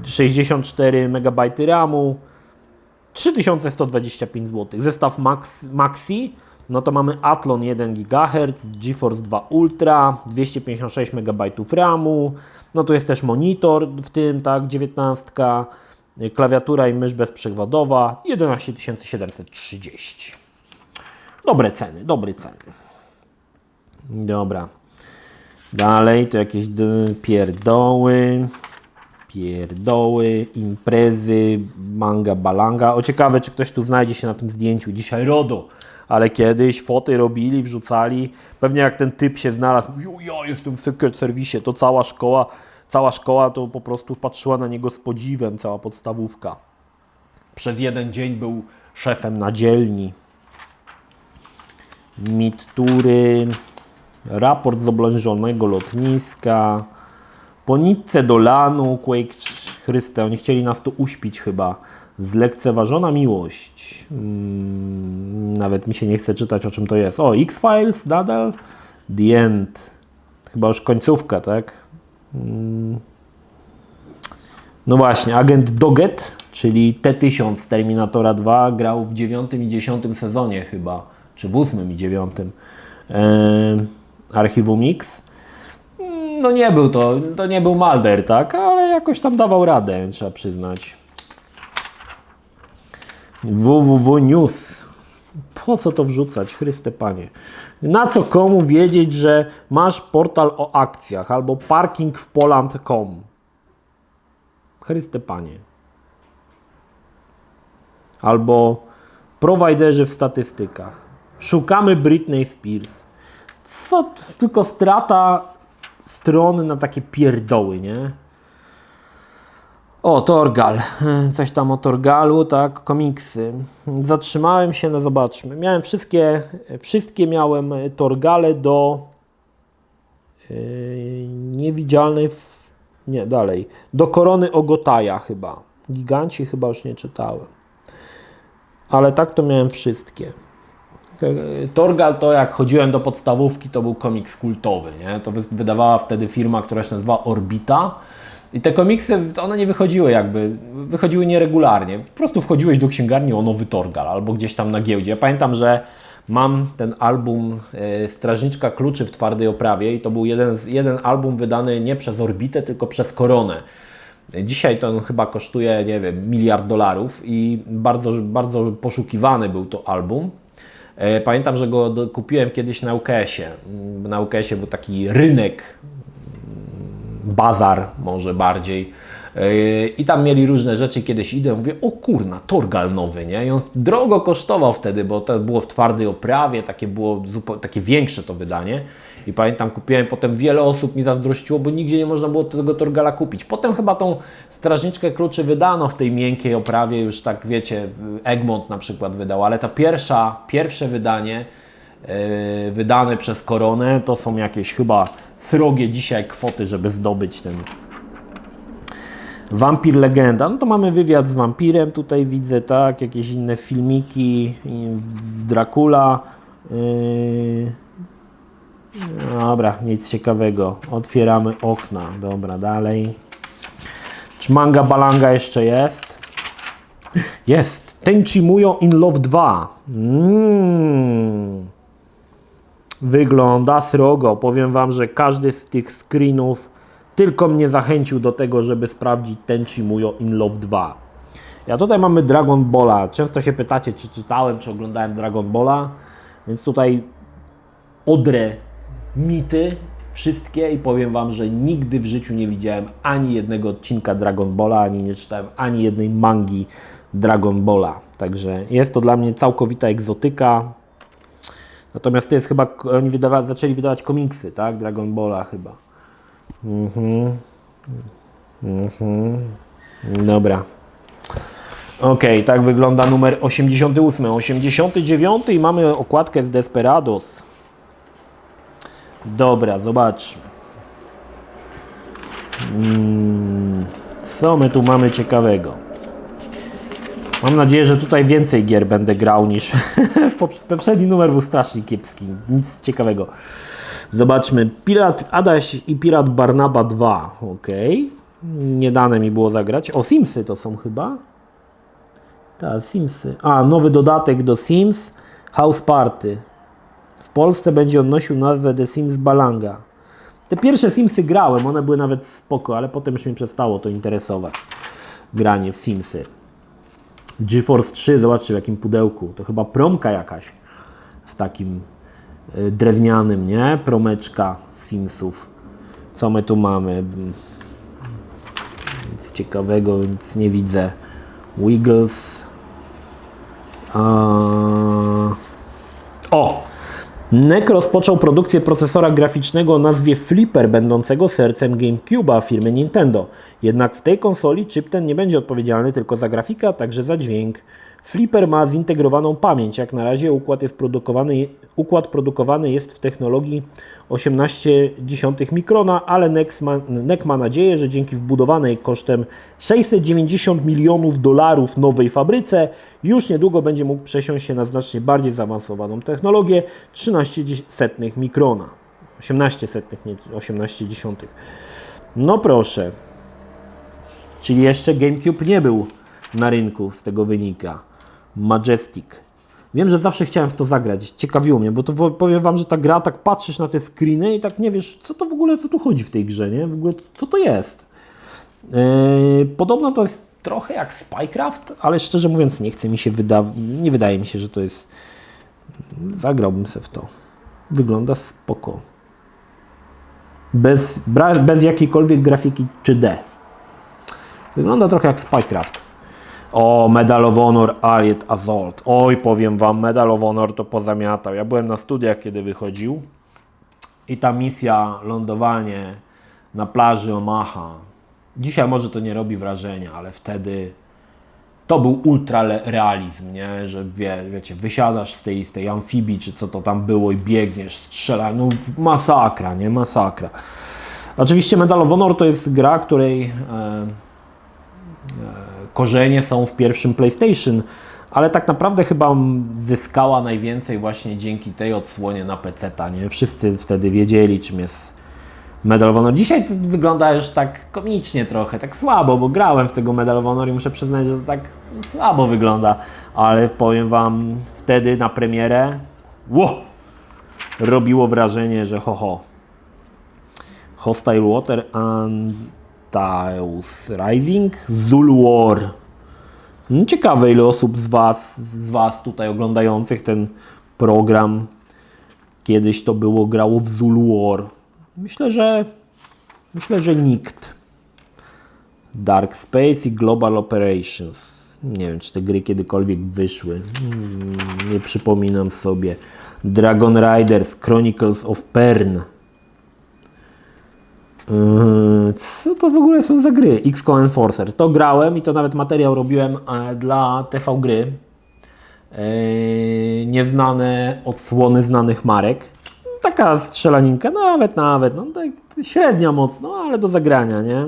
64 MB RAMu, 3125 zł. Zestaw Maxi, no to mamy Athlon 1 GHz, GeForce 2 Ultra, 256 MB RAMu, no tu jest też monitor w tym, tak, 19, klawiatura i mysz bezprzewodowa, 11 730. Dobre ceny. Dobra. Dalej to jakieś pierdoły, imprezy, manga, balanga. O, ciekawe, czy ktoś tu znajdzie się na tym zdjęciu. Dzisiaj RODO, ale kiedyś foty robili, wrzucali. Pewnie jak ten typ się znalazł, mówił, ja jestem w Secret Service, to cała szkoła to po prostu patrzyła na niego z podziwem, cała podstawówka. Przez jeden dzień był szefem na dzielni. Mid-tury, raport z oblężonego lotniska, po nitce do lanu, Quake 3, Chryste, oni chcieli nas tu uśpić chyba. Zlekceważona miłość. Nawet mi się nie chce czytać, o czym to jest. O, X-Files nadal? The End. Chyba już końcówka, tak? No właśnie, agent Doggett, czyli T-1000 z Terminatora 2, grał w 9. i 10. sezonie chyba, czy w 8. i 9. Archiwum X. No to nie był Mulder, tak? Ale jakoś tam dawał radę, trzeba przyznać. www News. Po co to wrzucać? Chryste Panie. Na co komu wiedzieć, że masz portal o akcjach albo parkingwpoland.com? Chryste Panie. Albo prowajderzy w statystykach. Szukamy Britney Spears. Co? Tylko strata strony na takie pierdoły, nie? O, Torgal. Coś tam o Torgalu, tak, komiksy. Zatrzymałem się, no zobaczmy. Miałem wszystkie miałem Torgale do niewidzialnej, nie, dalej. Do Korony Ogotaja chyba. Giganci chyba już nie czytałem. Ale tak to miałem wszystkie. Torgal to jak chodziłem do podstawówki, to był komiks kultowy, nie? To wydawała wtedy firma, która się nazywa Orbita. I te komiksy, one nie wychodziły wychodziły nieregularnie. Po prostu wchodziłeś do księgarni o nowy Torgal albo gdzieś tam na giełdzie. Ja pamiętam, że mam ten album Strażniczka Kluczy w twardej oprawie i to był jeden album wydany nie przez Orbitę, tylko przez Koronę. Dzisiaj to on chyba kosztuje, nie wiem, $1 miliard i bardzo, bardzo poszukiwany był to album. Pamiętam, że go kupiłem kiedyś na UKS-ie. Na UKS-ie był taki rynek, bazar może bardziej. I tam mieli różne rzeczy. Kiedyś idę, mówię, o kurna, Torgal nowy, nie? I on drogo kosztował wtedy, bo to było w twardej oprawie, takie większe to wydanie. I pamiętam, kupiłem, potem wiele osób mi zazdrościło, bo nigdzie nie można było tego Torgala kupić. Potem chyba tą Strażniczkę Kluczy wydano w tej miękkiej oprawie, już tak wiecie, Egmont na przykład wydał, ale ta pierwsze wydanie wydane przez Koronę, to są jakieś chyba srogie dzisiaj kwoty, żeby zdobyć ten Wampir Legenda. No to mamy wywiad z wampirem, tutaj widzę, tak, jakieś inne filmiki, Dracula. Dobra, nic ciekawego. Otwieramy okna. Dobra, dalej. Czy Manga Balanga jeszcze jest? Jest. Tenchi Muyo in Love 2. Wygląda srogo. Powiem Wam, że każdy z tych screenów tylko mnie zachęcił do tego, żeby sprawdzić Tenchi Muyo in Love 2. Ja tutaj mamy Dragon Balla. Często się pytacie, czy czytałem, czy oglądałem Dragon Balla. Więc tutaj odrę mity wszystkie i powiem Wam, że nigdy w życiu nie widziałem ani jednego odcinka Dragon Balla, ani nie czytałem ani jednej mangi Dragon Balla. Także jest to dla mnie całkowita egzotyka. Natomiast to jest chyba, oni zaczęli wydawać komiksy, tak? Dragon Balla chyba. Dobra. Ok, tak wygląda numer 88. 89 i mamy okładkę z Desperados. Dobra, zobaczmy. Co my tu mamy ciekawego? Mam nadzieję, że tutaj więcej gier będę grał niż poprzedni numer był strasznie kiepski. Nic ciekawego. Zobaczmy. Pirat Adaś i Pirat Barnaba 2. Ok. Nie dane mi było zagrać. O, Simsy to są chyba. Tak, Simsy. A, nowy dodatek do Sims. House Party. W Polsce będzie on nosił nazwę The Sims Balanga. Te pierwsze Simsy grałem, one były nawet spoko, ale potem już mnie przestało to interesować. Granie w Simsy. GeForce 3, zobaczcie w jakim pudełku. To chyba promka jakaś. W takim drewnianym, nie? Promeczka Simsów. Co my tu mamy? Nic ciekawego, nic nie widzę. Wiggles. O! NEC rozpoczął produkcję procesora graficznego o nazwie Flipper, będącego sercem GameCube'a firmy Nintendo. Jednak w tej konsoli chip ten nie będzie odpowiedzialny tylko za grafikę, a także za dźwięk. Flipper ma zintegrowaną pamięć. Jak na razie układ produkowany jest w technologii 0,18 mikrona, ale NEC ma nadzieję, że dzięki wbudowanej kosztem $690 milionów nowej fabryce już niedługo będzie mógł przesiąść się na znacznie bardziej zaawansowaną technologię 0,13 mikrona. 18 setnych, nie 18 dziesiątych. No proszę. Czyli jeszcze GameCube nie był na rynku, z tego wynika. Majestic. Wiem, że zawsze chciałem w to zagrać. Ciekawiło mnie, bo to powiem Wam, że ta gra, tak patrzysz na te screeny i tak nie wiesz, co to w ogóle, co tu chodzi w tej grze, nie? W ogóle, co to jest? Podobno to jest trochę jak Spycraft, ale szczerze mówiąc nie wydaje mi się, że to jest... Zagrałbym se w to. Wygląda spoko. Bez jakiejkolwiek grafiki 3D. Wygląda trochę jak Spycraft. O, Medal of Honor Allied Assault. Oj, powiem Wam, Medal of Honor to pozamiatał. Ja byłem na studiach, kiedy wychodził i ta misja, lądowanie na plaży Omaha, Dzisiaj może to nie robi wrażenia, ale wtedy to był ultrarealizm, nie? Że wiecie, wysiadasz z tej amfibii, czy co to tam było i biegniesz, strzelasz, no masakra, nie? Masakra. Oczywiście Medal of Honor to jest gra, której korzenie są w pierwszym PlayStation, ale tak naprawdę chyba zyskała najwięcej właśnie dzięki tej odsłonie na PC-ta, nie? Wszyscy wtedy wiedzieli, czym jest Medal of Honor. Dzisiaj to wygląda już tak komicznie trochę, tak słabo, bo grałem w tego Medal of Honor i muszę przyznać, że to tak słabo wygląda, ale powiem Wam, wtedy na premierę robiło wrażenie, że Hostile Water Antaeus Rising, Zulu War. Ciekawe, ile osób z Was tutaj oglądających ten program kiedyś to było, grało w Zulu War. Myślę, że nikt. Dark Space i Global Operations. Nie wiem, czy te gry kiedykolwiek wyszły. Nie przypominam sobie. Dragon Riders Chronicles of Pern. Co to w ogóle są za gry? XCOM Enforcer. To grałem i to nawet materiał robiłem dla TV Gry. Nieznane odsłony znanych marek. Taka strzelaninka, nawet, no tak średnia mocno, ale do zagrania, nie?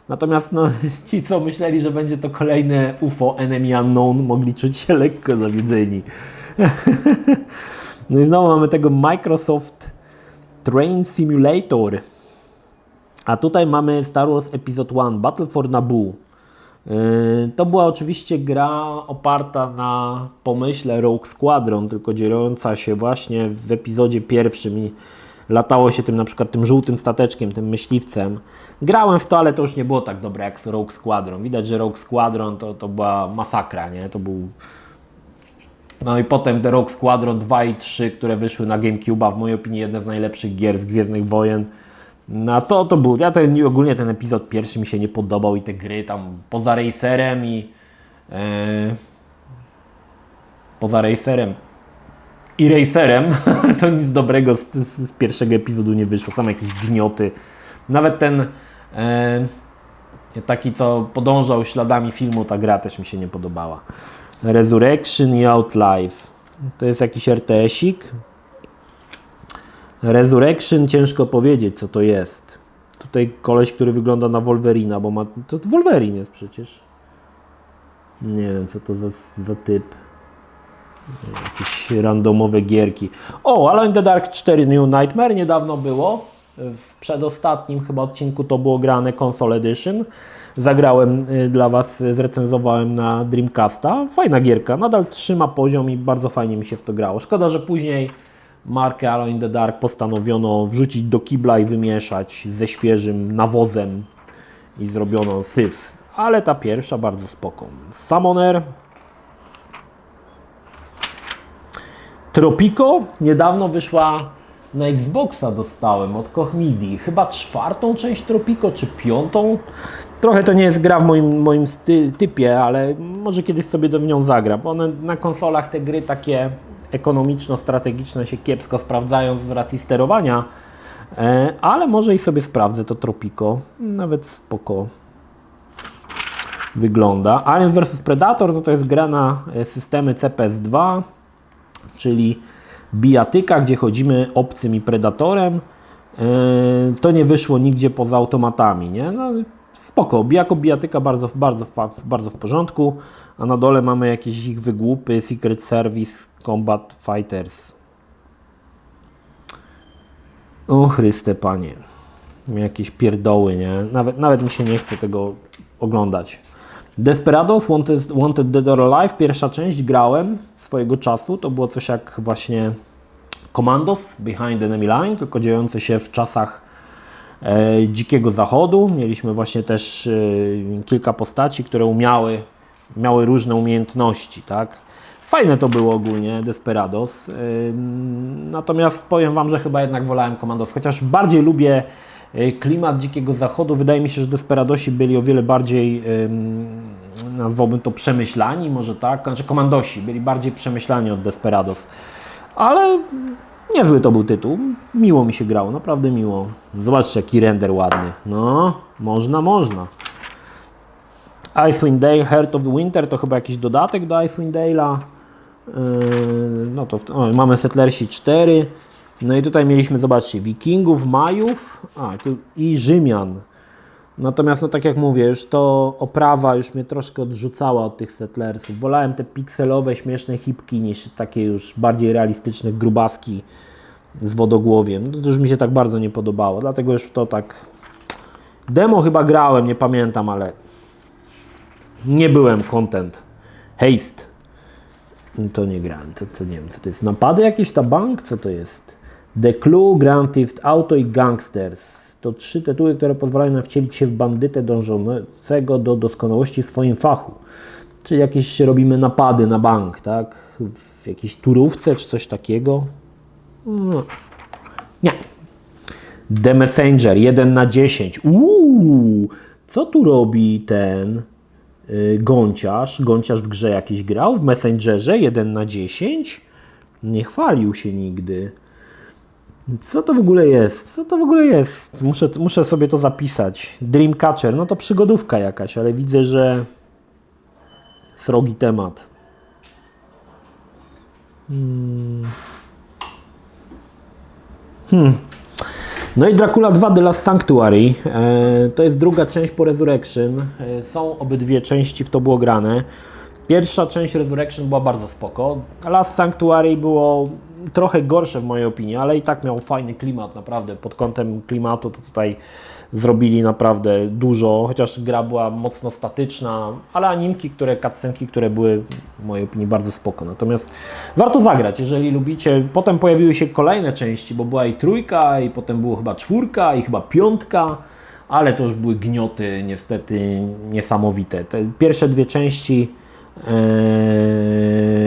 Natomiast no, ci, co myśleli, że będzie to kolejne UFO Enemy Unknown, mogli czuć się lekko zawiedzeni. No i znowu mamy tego Microsoft Train Simulator. A tutaj mamy Star Wars Episode 1, Battle for Naboo. To była oczywiście gra oparta na pomyśle Rogue Squadron, tylko dziejąca się właśnie w epizodzie pierwszym i latało się tym na przykład tym żółtym stateczkiem, tym myśliwcem. Grałem w to, ale to już nie było tak dobre jak Rogue Squadron. Widać, że Rogue Squadron to była masakra, nie? To był... No i potem The Rogue Squadron 2 i 3, które wyszły na GameCube'a, w mojej opinii jedne z najlepszych gier z Gwiezdnych Wojen. No to był, ogólnie ten epizod pierwszy mi się nie podobał i te gry tam poza Racerem to nic dobrego z pierwszego epizodu nie wyszło, same jakieś gnioty. Nawet ten taki, co podążał śladami filmu, ta gra też mi się nie podobała. Resurrection i Outlive. To jest jakiś RTS-ik. Resurrection, ciężko powiedzieć, co to jest. Tutaj koleś, który wygląda na Wolverina, bo ma... To Wolverine jest przecież. Nie wiem, co to za typ. Jakieś randomowe gierki. O, Alone in the Dark 4 New Nightmare niedawno było. W przedostatnim chyba odcinku to było grane Console Edition. Zagrałem dla Was, zrecenzowałem na Dreamcasta. Fajna gierka, nadal trzyma poziom i bardzo fajnie mi się w to grało. Szkoda, że później markę Alone in the Dark postanowiono wrzucić do kibla i wymieszać ze świeżym nawozem i zrobiono syf. Ale ta pierwsza bardzo spoko. Summoner. Tropico niedawno wyszła na Xboxa, dostałem od Koch Media. Chyba 4. część Tropico, czy 5. Trochę to nie jest gra w moim typie, ale może kiedyś sobie do nią zagram. One na konsolach te gry takie ekonomiczno-strategiczne się kiepsko sprawdzają z racji sterowania, ale może i sobie sprawdzę to Tropico. Nawet spoko wygląda. Aliens vs Predator no to jest gra na systemy CPS-2, czyli bijatyka, gdzie chodzimy obcym i predatorem. To nie wyszło nigdzie poza automatami, nie? No, spoko, jako bijatyka bardzo w porządku, a na dole mamy jakieś ich wygłupy, Secret Service, Combat Fighters. O Chryste Panie, jakieś pierdoły, nie? Nawet mi się nie chce tego oglądać. Desperados, Wanted Dead or Alive, pierwsza część grałem swojego czasu, to było coś jak właśnie Commandos, Behind Enemy Line, tylko dziejące się w czasach Dzikiego Zachodu. Mieliśmy właśnie też kilka postaci, które miały różne umiejętności, tak? Fajne to było ogólnie, Desperados. Natomiast powiem Wam, że chyba jednak wolałem Commandos, chociaż bardziej lubię klimat Dzikiego Zachodu. Wydaje mi się, że Desperadosi byli o wiele bardziej, nazwałbym to przemyślani, może tak? Znaczy Commandosi byli bardziej przemyślani od Desperados. Ale Niezły to był tytuł, miło mi się grało, naprawdę miło. Zobaczcie jaki render ładny, no można. Icewind Dale, Heart of the Winter to chyba jakiś dodatek do Icewind Dale'a. No to mamy Settlersi 4. No i tutaj mieliśmy, zobaczcie, Wikingów, Majów i Rzymian. Natomiast, no tak jak mówię, już to oprawa już mnie troszkę odrzucała od tych Settlersów. Wolałem te pikselowe, śmieszne hipki niż takie już bardziej realistyczne grubaski z wodogłowiem. No to już mi się tak bardzo nie podobało, dlatego już to tak... Demo chyba grałem, nie pamiętam, ale nie byłem content. Haste. To nie grałem, to nie wiem co to jest. Napady jakieś, ta bank? Co to jest? The Clue, Grand Theft Auto i Gangsters. To 3 tytuły, które pozwalają nam wcielić się w bandytę dążącego do doskonałości w swoim fachu. Czyli jakieś robimy napady na bank, tak? W jakiejś turówce czy coś takiego. No. Nie. The Messenger 1/10. Co tu robi ten Gąciarz? Gąciarz w grze jakiś grał? W Messengerze 1/10? Nie chwalił się nigdy. Co to w ogóle jest? Co to w ogóle jest? Muszę sobie to zapisać. Dreamcatcher, no to przygodówka jakaś, ale widzę, że srogi temat. No i Dracula 2 The Last Sanctuary. To jest druga część po Resurrection. Są obydwie części w to było grane. Pierwsza część Resurrection była bardzo spoko. Last Sanctuary było trochę gorsze w mojej opinii, ale i tak miał fajny klimat, naprawdę. Pod kątem klimatu to tutaj zrobili naprawdę dużo, chociaż gra była mocno statyczna, ale animki, cutscenki, które były w mojej opinii bardzo spoko. Natomiast warto zagrać, jeżeli lubicie. Potem pojawiły się kolejne części, bo była i 3, i potem było chyba 4 i chyba 5, ale to już były gnioty niestety niesamowite. Te pierwsze 2 części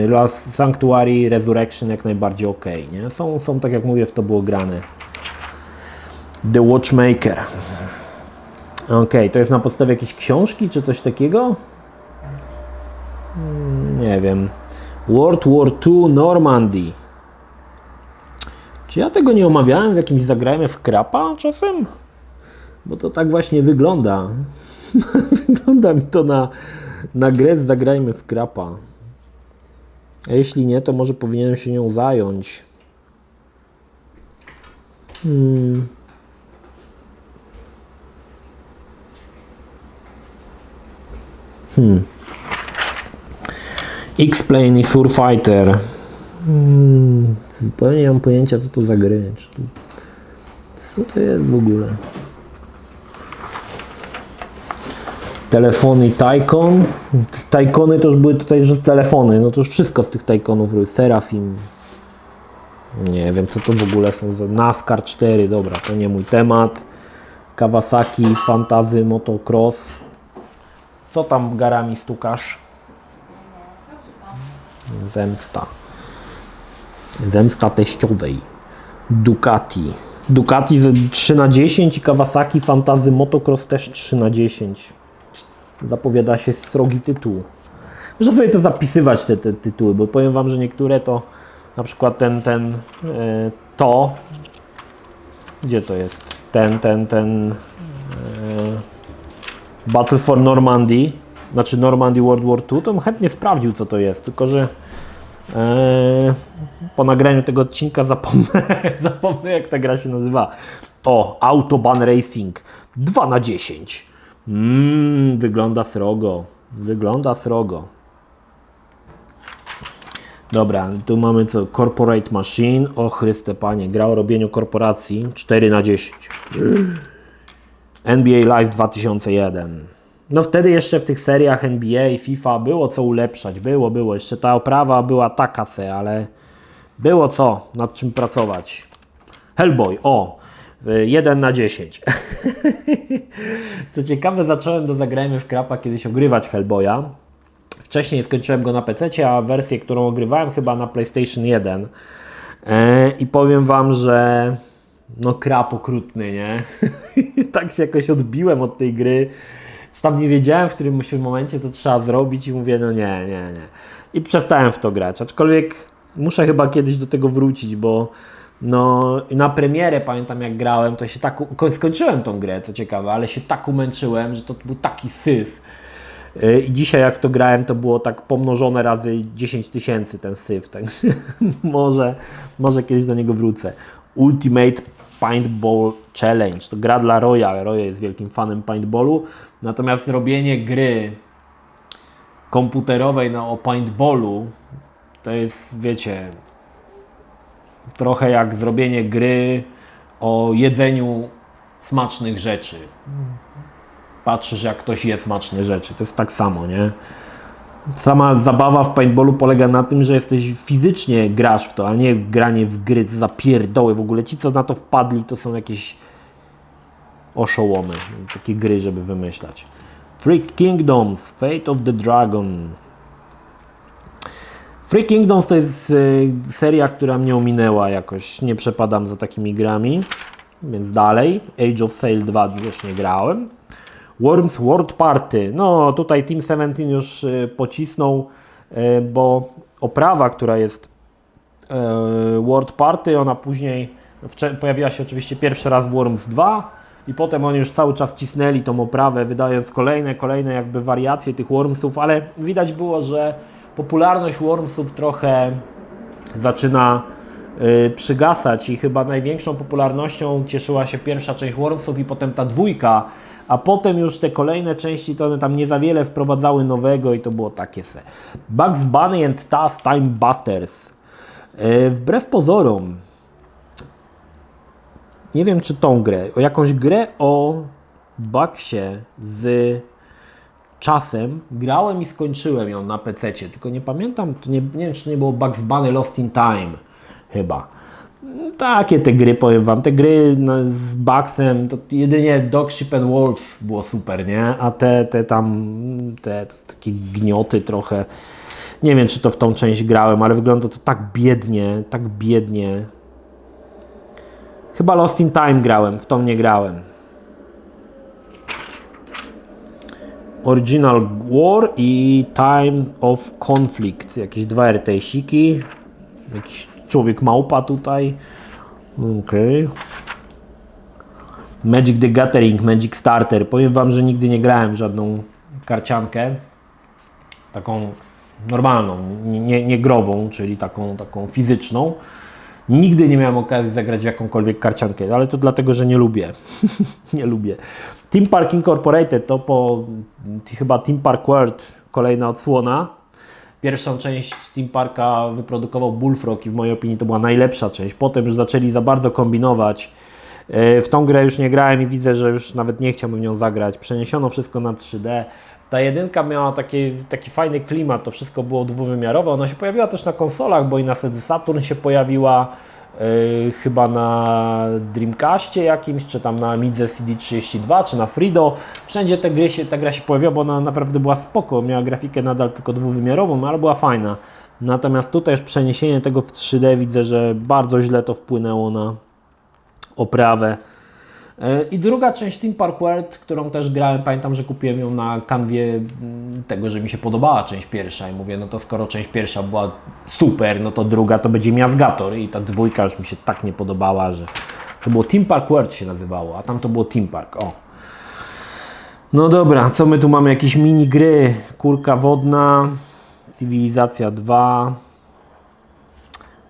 Last Sanctuary, Resurrection jak najbardziej ok, nie? Są tak jak mówię, w to było grane. The Watchmaker. Ok, to jest na podstawie jakiejś książki czy coś takiego? Nie wiem. World War II Normandy. Czy ja tego nie omawiałem w jakimś Zagrajmy w Krapa czasem? Bo to tak właśnie wygląda. Wygląda mi to na grę Zagrajmy w Krapa. A jeśli nie, to może powinienem się nią zająć. X-Plane i Surfighter. Zupełnie nie mam pojęcia, co to za gry. Co to jest w ogóle? Telefony Tycoon. Tycoony to już były tutaj, że telefony. No to już wszystko z tych Tycoonów były. Serafim. Nie wiem, co to w ogóle są za... NASCAR 4, dobra, to nie mój temat. Kawasaki, Fantasy, Motocross. Co tam garami stukasz? Zemsta. Zemsta teściowej. Ducati. Ducati 3/10 i Kawasaki Fantasy Motocross też 3/10. Zapowiada się srogi tytuł. Muszę sobie to zapisywać, te tytuły, bo powiem Wam, że niektóre to na przykład to gdzie to jest? Battle for Normandy, znaczy Normandy World War II, to bym chętnie sprawdził, co to jest, tylko że po nagraniu tego odcinka zapomnę jak ta gra się nazywa. O, Autobahn Racing 2/10. Wygląda srogo. Wygląda srogo. Dobra, tu mamy co? Corporate Machine. O Chryste Panie, gra o robieniu korporacji 4/10. NBA Live 2001. No wtedy jeszcze w tych seriach NBA i FIFA było co ulepszać. Było. Jeszcze ta oprawa była taka se, ale było co nad czym pracować. Hellboy, 1/10. Co ciekawe, zacząłem do Zagrajmy w Krapa kiedyś ogrywać Hellboya. Wcześniej skończyłem go na PC, a wersję, którą ogrywałem chyba na PlayStation 1. I powiem Wam, że no krap okrutny, nie? Tak się jakoś odbiłem od tej gry. Tam nie wiedziałem, w którym momencie to trzeba zrobić i mówię, no nie. I przestałem w to grać, aczkolwiek muszę chyba kiedyś do tego wrócić, bo No i na premierę pamiętam jak grałem, to się tak, skończyłem tą grę, co ciekawe, ale się tak umęczyłem, że to był taki syf. I dzisiaj jak w to grałem, to było tak pomnożone razy 10 tysięcy ten syf, tak może kiedyś do niego wrócę. Ultimate Paintball Challenge, to gra dla Roya. Roy jest wielkim fanem paintballu, natomiast robienie gry komputerowej o paintballu to jest, wiecie, trochę jak zrobienie gry o jedzeniu smacznych rzeczy. Patrzysz jak ktoś je smaczne rzeczy, to jest tak samo, nie? Sama zabawa w paintballu polega na tym, że jesteś fizycznie grasz w to, a nie granie w gry za pierdoły. W ogóle ci, co na to wpadli, to są jakieś oszołomy. Takie gry, żeby wymyślać. Three Kingdoms, Fate of the Dragon. Three Kingdoms to jest seria, która mnie ominęła jakoś. Nie przepadam za takimi grami. Więc dalej. Age of Sail 2 już nie grałem. Worms World Party. No tutaj Team 17 już pocisnął, bo oprawa, która jest World Party, ona później pojawiła się oczywiście pierwszy raz w Worms 2 i potem oni już cały czas cisnęli tą oprawę, wydając kolejne jakby wariacje tych Wormsów, ale widać było, że popularność Wormsów trochę zaczyna przygasać i chyba największą popularnością cieszyła się pierwsza część Wormsów i potem ta dwójka, a potem już te kolejne części to one tam nie za wiele wprowadzały nowego i to było takie se. Bugs Bunny and Taz Time Busters. Wbrew pozorom, nie wiem czy tą grę, o jakąś grę o Bugsie z czasem grałem i skończyłem ją na PC-cie, tylko nie pamiętam, to nie wiem czy nie było Bugs Bunny Lost in Time chyba. Takie te gry, powiem wam, te gry z Bugsem, to jedynie Dog, Sheep and Wolf było super, nie? A te takie gnioty trochę, nie wiem czy to w tą część grałem, ale wygląda to tak biednie, tak biednie. Chyba Lost in Time grałem, w tą nie grałem. Original War i Time of Conflict, jakieś dwa RTS-iki, jakiś człowiek małpa tutaj. Okay. Magic the Gathering, Magic Starter. Powiem wam, że nigdy nie grałem w żadną karciankę. Taką normalną, nie grową, czyli taką fizyczną. Nigdy nie miałem okazji zagrać w jakąkolwiek karciankę, ale to dlatego, że nie lubię. Nie lubię. Theme Park Incorporated to chyba Theme Park World, kolejna odsłona. Pierwszą część Theme Parka wyprodukował Bullfrog i w mojej opinii to była najlepsza część. Potem już zaczęli za bardzo kombinować. W tą grę już nie grałem i widzę, że już nawet nie chciałbym w nią zagrać. Przeniesiono wszystko na 3D. Ta jedynka miała taki fajny klimat, to wszystko było dwuwymiarowe. Ona się pojawiła też na konsolach, bo i na Sega Saturn się pojawiła, chyba na Dreamcastie jakimś, czy tam na Amidze CD32, czy na Frido. Wszędzie ta gra się pojawiła, bo ona naprawdę była spoko. Miała grafikę nadal tylko dwuwymiarową, ale była fajna. Natomiast tutaj już przeniesienie tego w 3D widzę, że bardzo źle to wpłynęło na oprawę. I druga część Theme Park World, którą też grałem, pamiętam, że kupiłem ją na kanwie tego, że mi się podobała część pierwsza i mówię, no to skoro część pierwsza była super, no to druga to będzie Miazgator i ta dwójka już mi się tak nie podobała, że to było Theme Park World się nazywało, a tam to było Theme Park, o. No dobra, co my tu mamy? Jakieś mini gry, Kurka Wodna, Cywilizacja 2,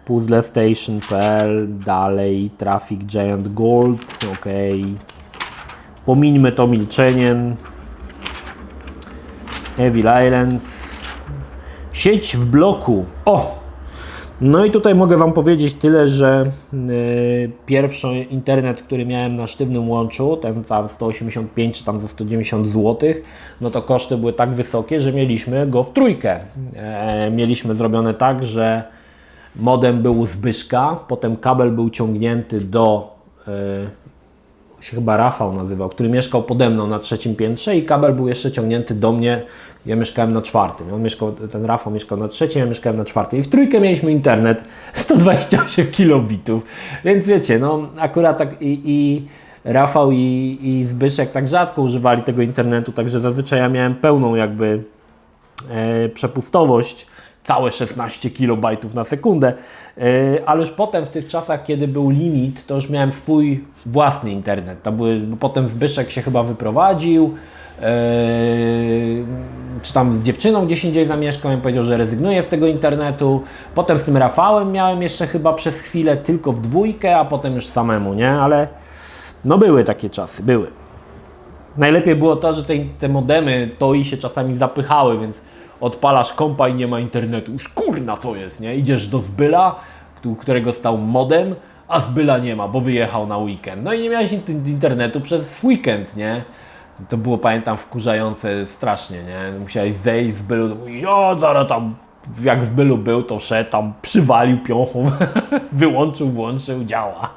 PuzzleStation.pl, dalej Traffic Giant Gold, ok. Pomińmy to milczeniem. Evil Islands. Sieć w bloku. O! No i tutaj mogę wam powiedzieć tyle, że pierwszy internet, który miałem na sztywnym łączu, ten tam 185 czy tam za 190 zł, no to koszty były tak wysokie, że mieliśmy go w trójkę. Mieliśmy zrobione tak, że modem był u Zbyszka, potem kabel był ciągnięty do, się chyba Rafał nazywał, który mieszkał pode mną na 3. piętrze i kabel był jeszcze ciągnięty do mnie, ja mieszkałem na 4. Ten Rafał mieszkał na 3, ja mieszkałem na 4. I w trójkę mieliśmy internet 128 kilobitów, więc wiecie, no akurat tak i Rafał i Zbyszek tak rzadko używali tego internetu, także zazwyczaj ja miałem pełną jakby przepustowość całe 16 kilobajtów na sekundę, ale już potem w tych czasach, kiedy był limit, to już miałem swój własny internet. Bo potem Zbyszek się chyba wyprowadził, czy tam z dziewczyną gdzieś indziej zamieszkał i powiedział, że rezygnuje z tego internetu. Potem z tym Rafałem miałem jeszcze chyba przez chwilę tylko w dwójkę, a potem już samemu, nie? Ale no były takie czasy, były. Najlepiej było to, że te modemy TOI się czasami zapychały, więc odpalasz kompa i nie ma internetu. Już kurna to jest, nie? Idziesz do Zbyla, u którego stał modem, a Zbyla nie ma, bo wyjechał na weekend. No i nie miałeś internetu przez weekend, nie? To było, pamiętam, wkurzające strasznie, nie? Musiałeś zejść z Zbylu, ja zaraz tam, jak w Zbylu był, to szedł tam, przywalił piąchą, wyłączył, włączył, działa.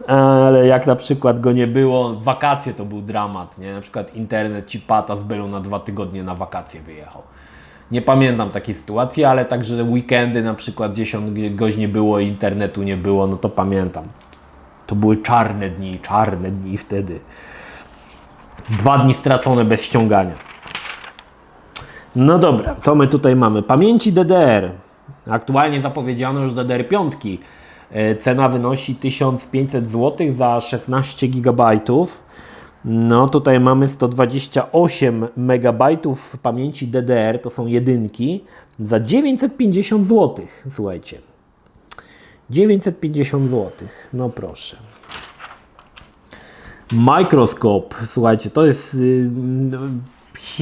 Ale jak na przykład go nie było, wakacje to był dramat, nie? Na przykład internet ci padł, a Zbylu na 2 tygodnie na wakacje wyjechał. Nie pamiętam takiej sytuacji, ale także weekendy na przykład gdzieś goś nie było i internetu nie było, no to pamiętam. To były czarne dni wtedy. 2 dni stracone bez ściągania. No dobra, co my tutaj mamy? Pamięci DDR. Aktualnie zapowiedziano już DDR5. Cena wynosi 1500 zł za 16 GB. No tutaj mamy 128 MB pamięci DDR, to są jedynki, za 950 zł. Słuchajcie. 950 zł. No proszę. Mikroskop. Słuchajcie, to jest...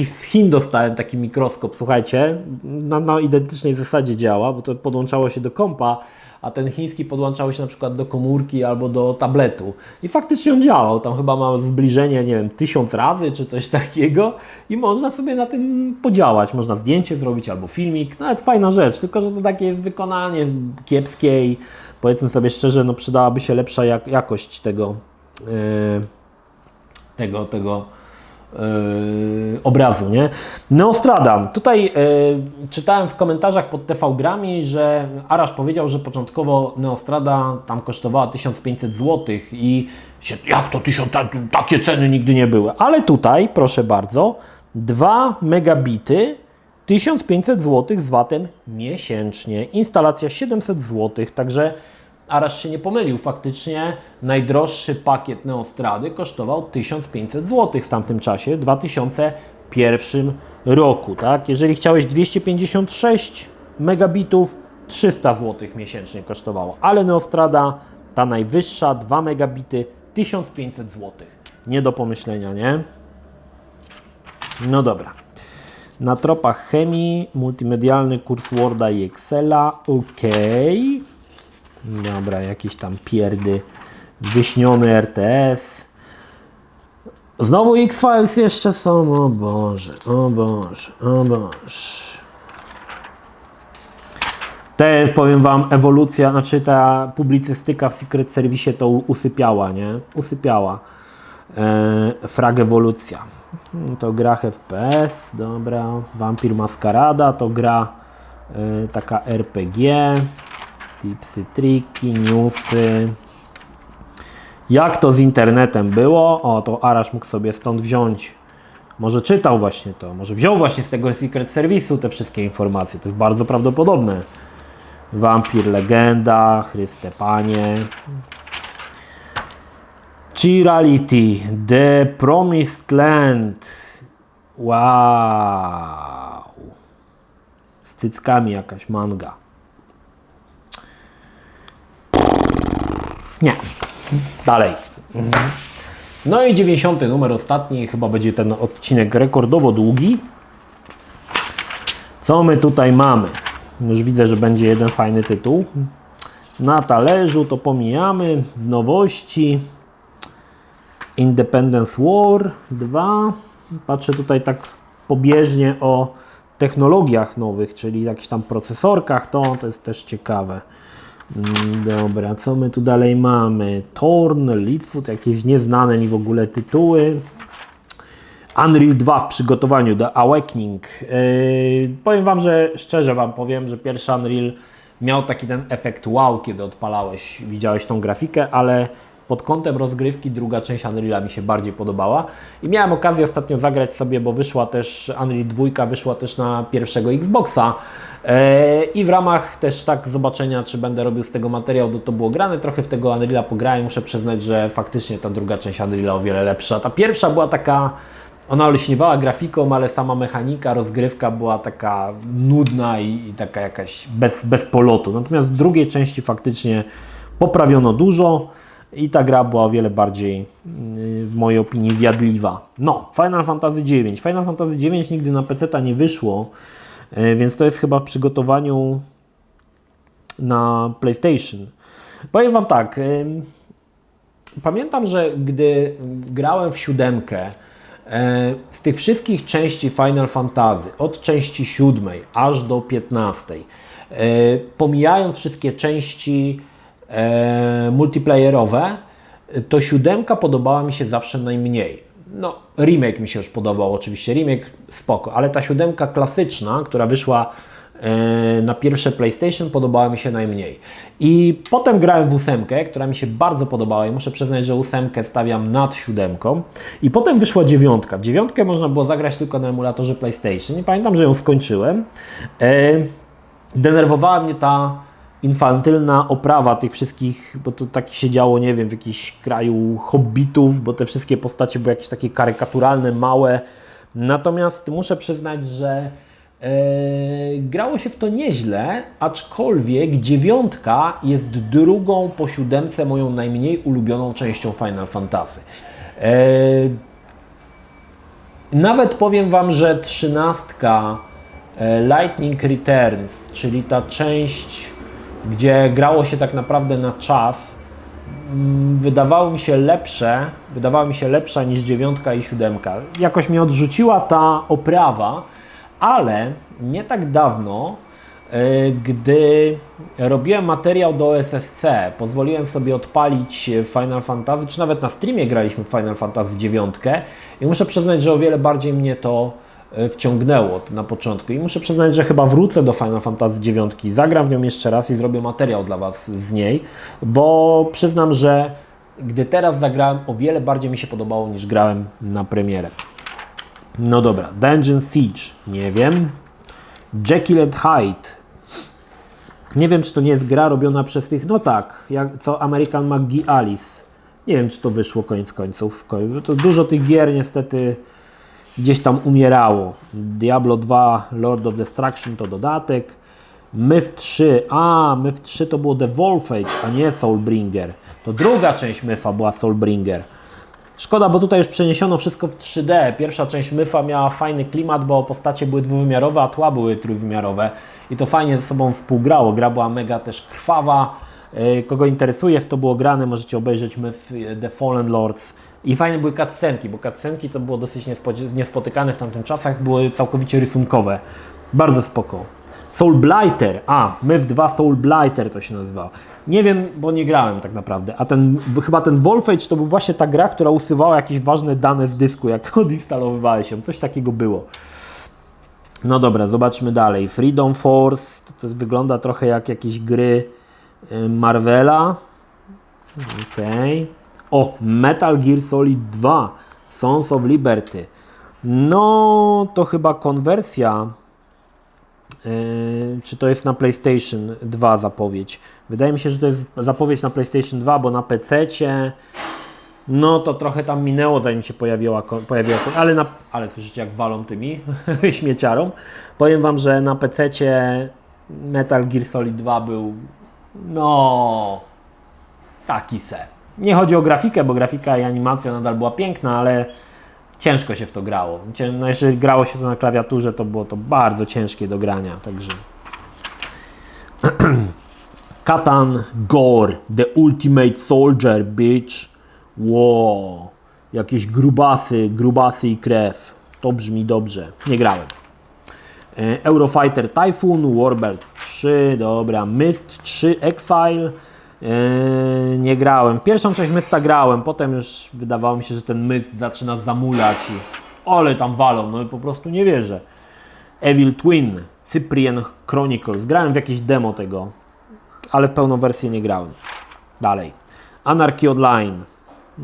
Z Chin dostałem taki mikroskop, słuchajcie, na identycznej zasadzie działa, bo to podłączało się do kompa, a ten chiński podłączało się na przykład do komórki albo do tabletu. I faktycznie on działał, tam chyba ma zbliżenie, nie wiem, 1000 razy czy coś takiego i można sobie na tym podziałać. Można zdjęcie zrobić albo filmik, nawet fajna rzecz, tylko że to takie jest wykonanie kiepskie i powiedzmy sobie szczerze, no przydałaby się lepsza jakość tego obrazu, nie? Neostrada. Tutaj czytałem w komentarzach pod TV Grami, że Arash powiedział, że początkowo Neostrada tam kosztowała 1500 zł i jak to 1000, takie ceny nigdy nie były. Ale tutaj, proszę bardzo, 2 megabity 1500 zł z VAT-em miesięcznie. Instalacja 700 zł, także Arash się nie pomylił, faktycznie najdroższy pakiet Neostrady kosztował 1500 zł w tamtym czasie, w 2001 roku, tak? Jeżeli chciałeś 256 megabitów, 300 zł miesięcznie kosztowało, ale Neostrada, ta najwyższa, 2 megabity, 1500 zł. Nie do pomyślenia, nie? No dobra. Na tropach chemii, multimedialny kurs Worda i Excela, ok. Dobra, jakieś tam pierdy. Wyśniony RTS. Znowu X-Files jeszcze są. O Boże, o Boże, o Boże. Powiem Wam, ewolucja, znaczy ta publicystyka w Secret Service to usypiała, nie? Usypiała. Frag ewolucja. To gra FPS, dobra. Vampir Maskarada to gra taka RPG. Tipsy, triki, newsy. Jak to z internetem było? O, to Arash mógł sobie stąd wziąć. Może czytał właśnie to. Może wziął właśnie z tego Secret Service'u te wszystkie informacje. To jest bardzo prawdopodobne. Vampir Legenda, Chryste Panie. Chirality, The Promised Land. Wow. Z cyckami jakaś manga. Nie. Dalej. No i 90. numer ostatni. Chyba będzie ten odcinek rekordowo długi. Co my tutaj mamy? Już widzę, że będzie jeden fajny tytuł. Na talerzu to pomijamy. Z nowości. Independence War 2. Patrzę tutaj tak pobieżnie o technologiach nowych, czyli jakichś tam procesorkach. To jest też ciekawe. Dobra, co my tu dalej mamy? Torn, Litwood, jakieś nieznane mi w ogóle tytuły. Unreal 2 w przygotowaniu, The Awakening. Powiem Wam, że szczerze Wam powiem, że pierwszy Unreal miał taki ten efekt wow, kiedy odpalałeś, widziałeś tą grafikę, ale pod kątem rozgrywki druga część Unreal'a mi się bardziej podobała i miałem okazję ostatnio zagrać sobie, bo wyszła też Unreal 2, wyszła też na pierwszego Xboxa i w ramach też tak zobaczenia, czy będę robił z tego materiał, to było grane, trochę w tego Unreal'a pograłem, muszę przyznać, że faktycznie ta druga część Unreal'a o wiele lepsza. Ta pierwsza była taka, ona olśniewała grafiką, ale sama mechanika, rozgrywka była taka nudna i taka jakaś bez polotu. Natomiast w drugiej części faktycznie poprawiono dużo i ta gra była o wiele bardziej, w mojej opinii, zjadliwa. No, Final Fantasy IX. Final Fantasy IX nigdy na PC-ta nie wyszło, więc to jest chyba w przygotowaniu na PlayStation. Powiem Wam tak, pamiętam, że gdy grałem w 7, z tych wszystkich części Final Fantasy, od części 7 aż do 15, pomijając wszystkie części multiplayerowe, to 7 podobała mi się zawsze najmniej. No, remake mi się już podobał, oczywiście, remake spoko, ale ta 7 klasyczna, która wyszła na pierwsze PlayStation, podobała mi się najmniej. I potem grałem w 8, która mi się bardzo podobała i muszę przyznać, że 8 stawiam nad 7. I potem wyszła 9. W 9 można było zagrać tylko na emulatorze PlayStation i pamiętam, że ją skończyłem. Denerwowała mnie ta infantylna oprawa tych wszystkich, bo to tak się działo, nie wiem, w jakimś kraju hobbitów, bo te wszystkie postacie były jakieś takie karykaturalne, małe. Natomiast muszę przyznać, że grało się w to nieźle, aczkolwiek 9 jest drugą po 7 moją najmniej ulubioną częścią Final Fantasy. Nawet powiem Wam, że 13 Lightning Returns, czyli ta część, gdzie grało się tak naprawdę na czas, wydawała mi się lepsza niż 9 i 7. Jakoś mnie odrzuciła ta oprawa, ale nie tak dawno, gdy robiłem materiał do SSC, pozwoliłem sobie odpalić Final Fantasy, czy nawet na streamie graliśmy w Final Fantasy 9 i muszę przyznać, że o wiele bardziej mnie to wciągnęło na początku i muszę przyznać, że chyba wrócę do Final Fantasy 9, zagram w nią jeszcze raz i zrobię materiał dla Was z niej, bo przyznam, że gdy teraz zagrałem, o wiele bardziej mi się podobało niż grałem na premierę. No dobra, Dungeon Siege, nie wiem. Jekyll and Hyde. Nie wiem, czy to nie jest gra robiona przez tych, no tak, co American McGee Alice. Nie wiem, czy to wyszło koniec końców. To dużo tych gier niestety gdzieś tam umierało. Diablo 2 Lord of Destruction to dodatek. Myth 3, Myth 3 to było The Wolf Age, a nie Soulbringer. To druga część Mytha była Soulbringer. Szkoda, bo tutaj już przeniesiono wszystko w 3D. Pierwsza część Mytha miała fajny klimat, bo postacie były dwuwymiarowe, a tła były trójwymiarowe. I to fajnie ze sobą współgrało. Gra była mega też krwawa. Kogo interesuje, w to było grane, możecie obejrzeć Myth The Fallen Lords. I fajne były cutscenki, bo cutscenki to było dosyć niespotykane w tamtym czasach, były całkowicie rysunkowe. Bardzo spoko. Soul Blighter, Myth 2 Soul Blighter to się nazywało. Nie wiem, bo nie grałem tak naprawdę, a chyba ten Wolf Age to był właśnie ta gra, która usuwała jakieś ważne dane z dysku, jak odinstalowywałeś ją, coś takiego było. No dobra, zobaczmy dalej. Freedom Force, to wygląda trochę jak jakieś gry Marvela. Okej. O, Metal Gear Solid 2, Sons of Liberty. No, to chyba konwersja. Czy to jest na PlayStation 2 zapowiedź? Wydaje mi się, że to jest zapowiedź na PlayStation 2, bo na PC-cie no to trochę tam minęło, zanim się pojawiła ale słyszycie, jak walą tymi śmieciarą. Powiem Wam, że na PC-cie Metal Gear Solid 2 był no taki se. Nie chodzi o grafikę, bo grafika i animacja nadal była piękna, ale ciężko się w to grało. No, jeżeli grało się to na klawiaturze, to było to bardzo ciężkie do grania, także... Catan Gore, The Ultimate Soldier, bitch. Wow, jakieś grubasy i krew. To brzmi dobrze. Nie grałem. Eurofighter Typhoon, Warbird 3, dobra. Myst 3 Exile. Nie grałem. Pierwszą część Mysta grałem, potem już wydawało mi się, że ten Myst zaczyna zamulać i ale tam walą, no i po prostu nie wierzę. Evil Twin, Cyprian Chronicles. Grałem w jakieś demo tego, ale w pełną wersję nie grałem. Dalej. Anarchy Online.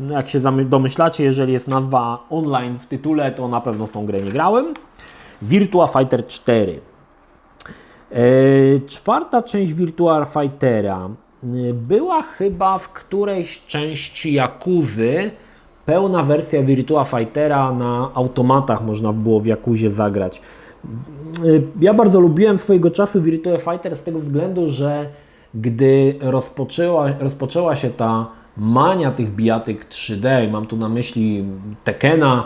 Jak się domyślacie, jeżeli jest nazwa online w tytule, to na pewno w tą grę nie grałem. Virtua Fighter 4. Czwarta część Virtua Fightera była chyba w którejś części Yakuzy. Pełna wersja Virtua Fightera na automatach można było w Yakuzie zagrać. Ja bardzo lubiłem swojego czasu Virtua Fighter z tego względu, że gdy rozpoczęła się ta mania tych bijatyk 3D, mam tu na myśli Tekkena,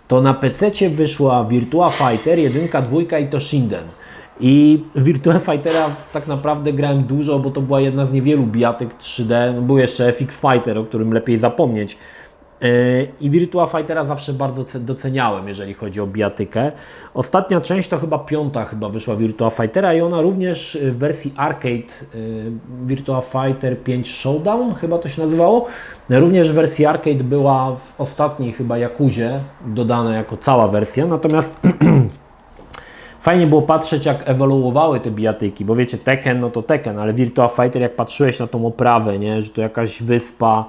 to na PC-cie wyszła Virtua Fighter 1, 2 i to Shinden. I Virtua Fightera tak naprawdę grałem dużo, bo to była jedna z niewielu bijatyk 3D. Był jeszcze FX Fighter, o którym lepiej zapomnieć. I Virtua Fightera zawsze bardzo doceniałem, jeżeli chodzi o bijatykę. Ostatnia część to chyba piąta wyszła Virtua Fightera i ona również w wersji arcade Virtua Fighter 5 Showdown chyba to się nazywało. Również w wersji arcade była w ostatniej chyba Yakuzie dodana jako cała wersja, natomiast fajnie było patrzeć, jak ewoluowały te bijatyki, bo wiecie, Tekken no to Tekken, ale Virtua Fighter, jak patrzyłeś na tą oprawę, nie, że to jakaś wyspa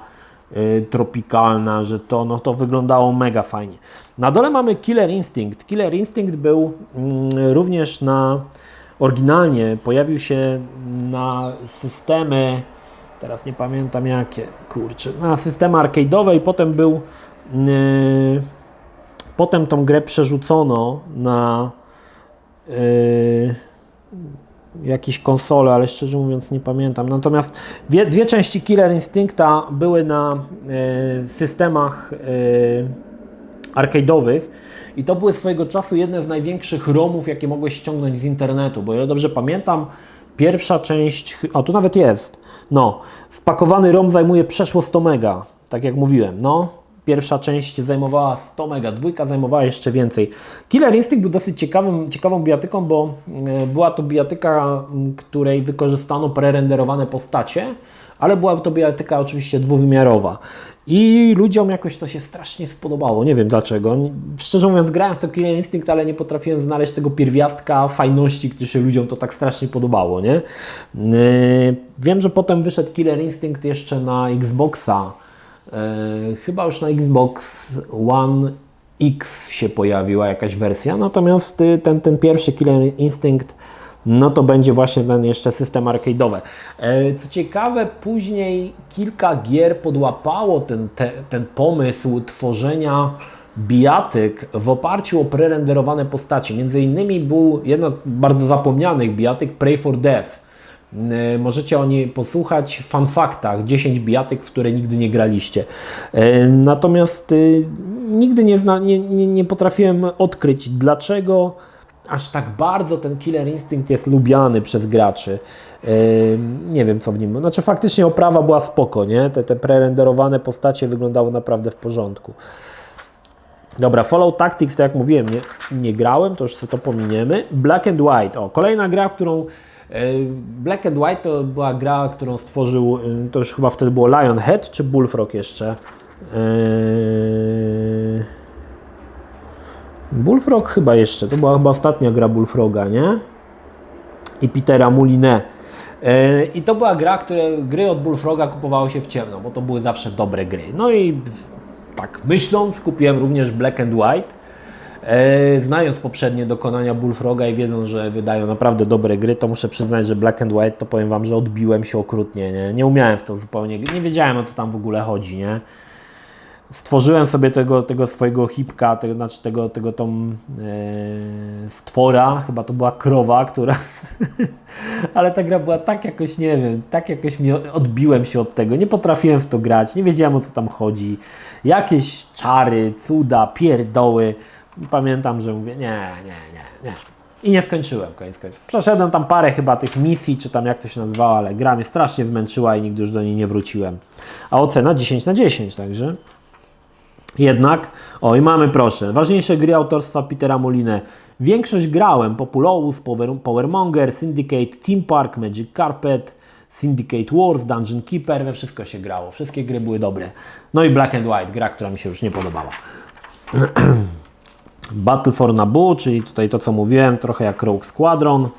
tropikalna, że to, no to wyglądało mega fajnie. Na dole mamy Killer Instinct. Killer Instinct był również oryginalnie pojawił się na systemy, teraz nie pamiętam jakie, kurczę, na systemy arcade'owe i potem tą grę przerzucono na jakieś konsole, ale szczerze mówiąc nie pamiętam. Natomiast dwie części Killer Instincta były na systemach arcade'owych i to były swojego czasu jedne z największych ROMów, jakie mogłeś ściągnąć z internetu, bo o ile dobrze pamiętam, pierwsza część, o tu nawet jest, no, wpakowany ROM zajmuje przeszło 100 mega, tak jak mówiłem, no. Pierwsza część zajmowała 100 mega, dwójka zajmowała jeszcze więcej. Killer Instinct był dosyć ciekawą bijatyką, bo była to bijatyka, której wykorzystano prerenderowane postacie, ale była to bijatyka oczywiście dwuwymiarowa. I ludziom jakoś to się strasznie spodobało, nie wiem dlaczego. Szczerze mówiąc, grałem w to Killer Instinct, ale nie potrafiłem znaleźć tego pierwiastka fajności, który się ludziom to tak strasznie podobało, nie? Wiem, że potem wyszedł Killer Instinct jeszcze na Xboxa. Chyba już na Xbox One X się pojawiła jakaś wersja, natomiast ten pierwszy Killer Instinct, no to będzie właśnie ten jeszcze system arcade'owy. Co ciekawe, później kilka gier podłapało ten pomysł tworzenia bijatyk w oparciu o prerenderowane postacie. Między innymi był jedna z bardzo zapomnianych bijatyk Pray for Death. Możecie o niej posłuchać w fun faktach, 10 bijatyk, w które nigdy nie graliście. Natomiast nigdy nie potrafiłem odkryć, dlaczego aż tak bardzo ten Killer Instinct jest lubiany przez graczy. Nie wiem co w nim. Znaczy faktycznie oprawa była spoko, nie? Te prerenderowane postacie wyglądały naprawdę w porządku. Dobra, Fallout Tactics, tak jak mówiłem, nie grałem, to już sobie to pominiemy. Black and White, kolejna gra, którą Black and White to była gra, którą stworzył, to już chyba wtedy było Lionhead czy Bullfrog jeszcze? Bullfrog chyba jeszcze, to była chyba ostatnia gra Bullfroga, nie? I Petera Moulinet. I to była gra, gry od Bullfroga kupowało się w ciemno, bo to były zawsze dobre gry. No i tak myśląc, kupiłem również Black and White. Znając poprzednie dokonania Bullfroga i wiedząc, że wydają naprawdę dobre gry, to muszę przyznać, że Black and White to powiem Wam, że odbiłem się okrutnie, nie umiałem w to zupełnie, nie wiedziałem o co tam w ogóle chodzi, nie? Stworzyłem sobie tego swojego hipka, stwora, chyba to była krowa, która, ale ta gra była tak jakoś, nie wiem, tak jakoś odbiłem się od tego, nie potrafiłem w to grać, nie wiedziałem o co tam chodzi, jakieś czary, cuda, pierdoły. I pamiętam, że mówię, nie. I nie skończyłem, koniec końców. Przeszedłem tam parę chyba tych misji, czy tam jak to się nazywało, ale gra mnie strasznie zmęczyła i nigdy już do niej nie wróciłem. A ocena 10/10, także. Jednak, i mamy proszę, ważniejsze gry autorstwa Petera Moulinet. Większość grałem, Populous, Powermonger, Syndicate, Theme Park, Magic Carpet, Syndicate Wars, Dungeon Keeper, we wszystko się grało, wszystkie gry były dobre. No i Black and White, gra, która mi się już nie podobała. Battle for Naboo, czyli tutaj to co mówiłem, trochę jak Rogue Squadron.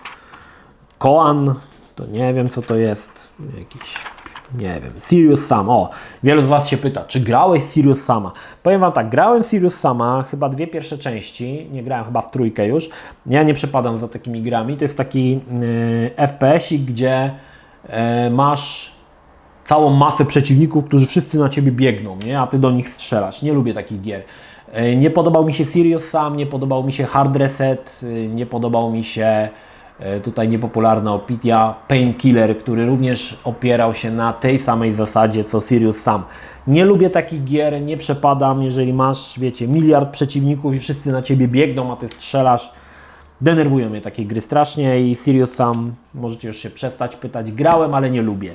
Koan, to nie wiem co to jest, jakiś Nie wiem, Serious Sam. O, wielu z Was się pyta, czy grałeś Serious Sama? Powiem Wam tak, grałem Serious Sama, chyba 2 pierwsze części, nie grałem chyba w 3 już. Ja nie przepadam za takimi grami. To jest taki FPS-ik, gdzie masz całą masę przeciwników, którzy wszyscy na Ciebie biegną, nie? A Ty do nich strzelasz. Nie lubię takich gier. Nie podobał mi się Serious Sam, nie podobał mi się Hard Reset, nie podobał mi się tutaj niepopularna opinia Painkiller, który również opierał się na tej samej zasadzie co Serious Sam. Nie lubię takich gier, nie przepadam, jeżeli masz, wiecie, miliard przeciwników i wszyscy na Ciebie biegną, a Ty strzelasz. Denerwują mnie takie gry strasznie i Serious Sam, możecie już się przestać pytać, grałem, ale nie lubię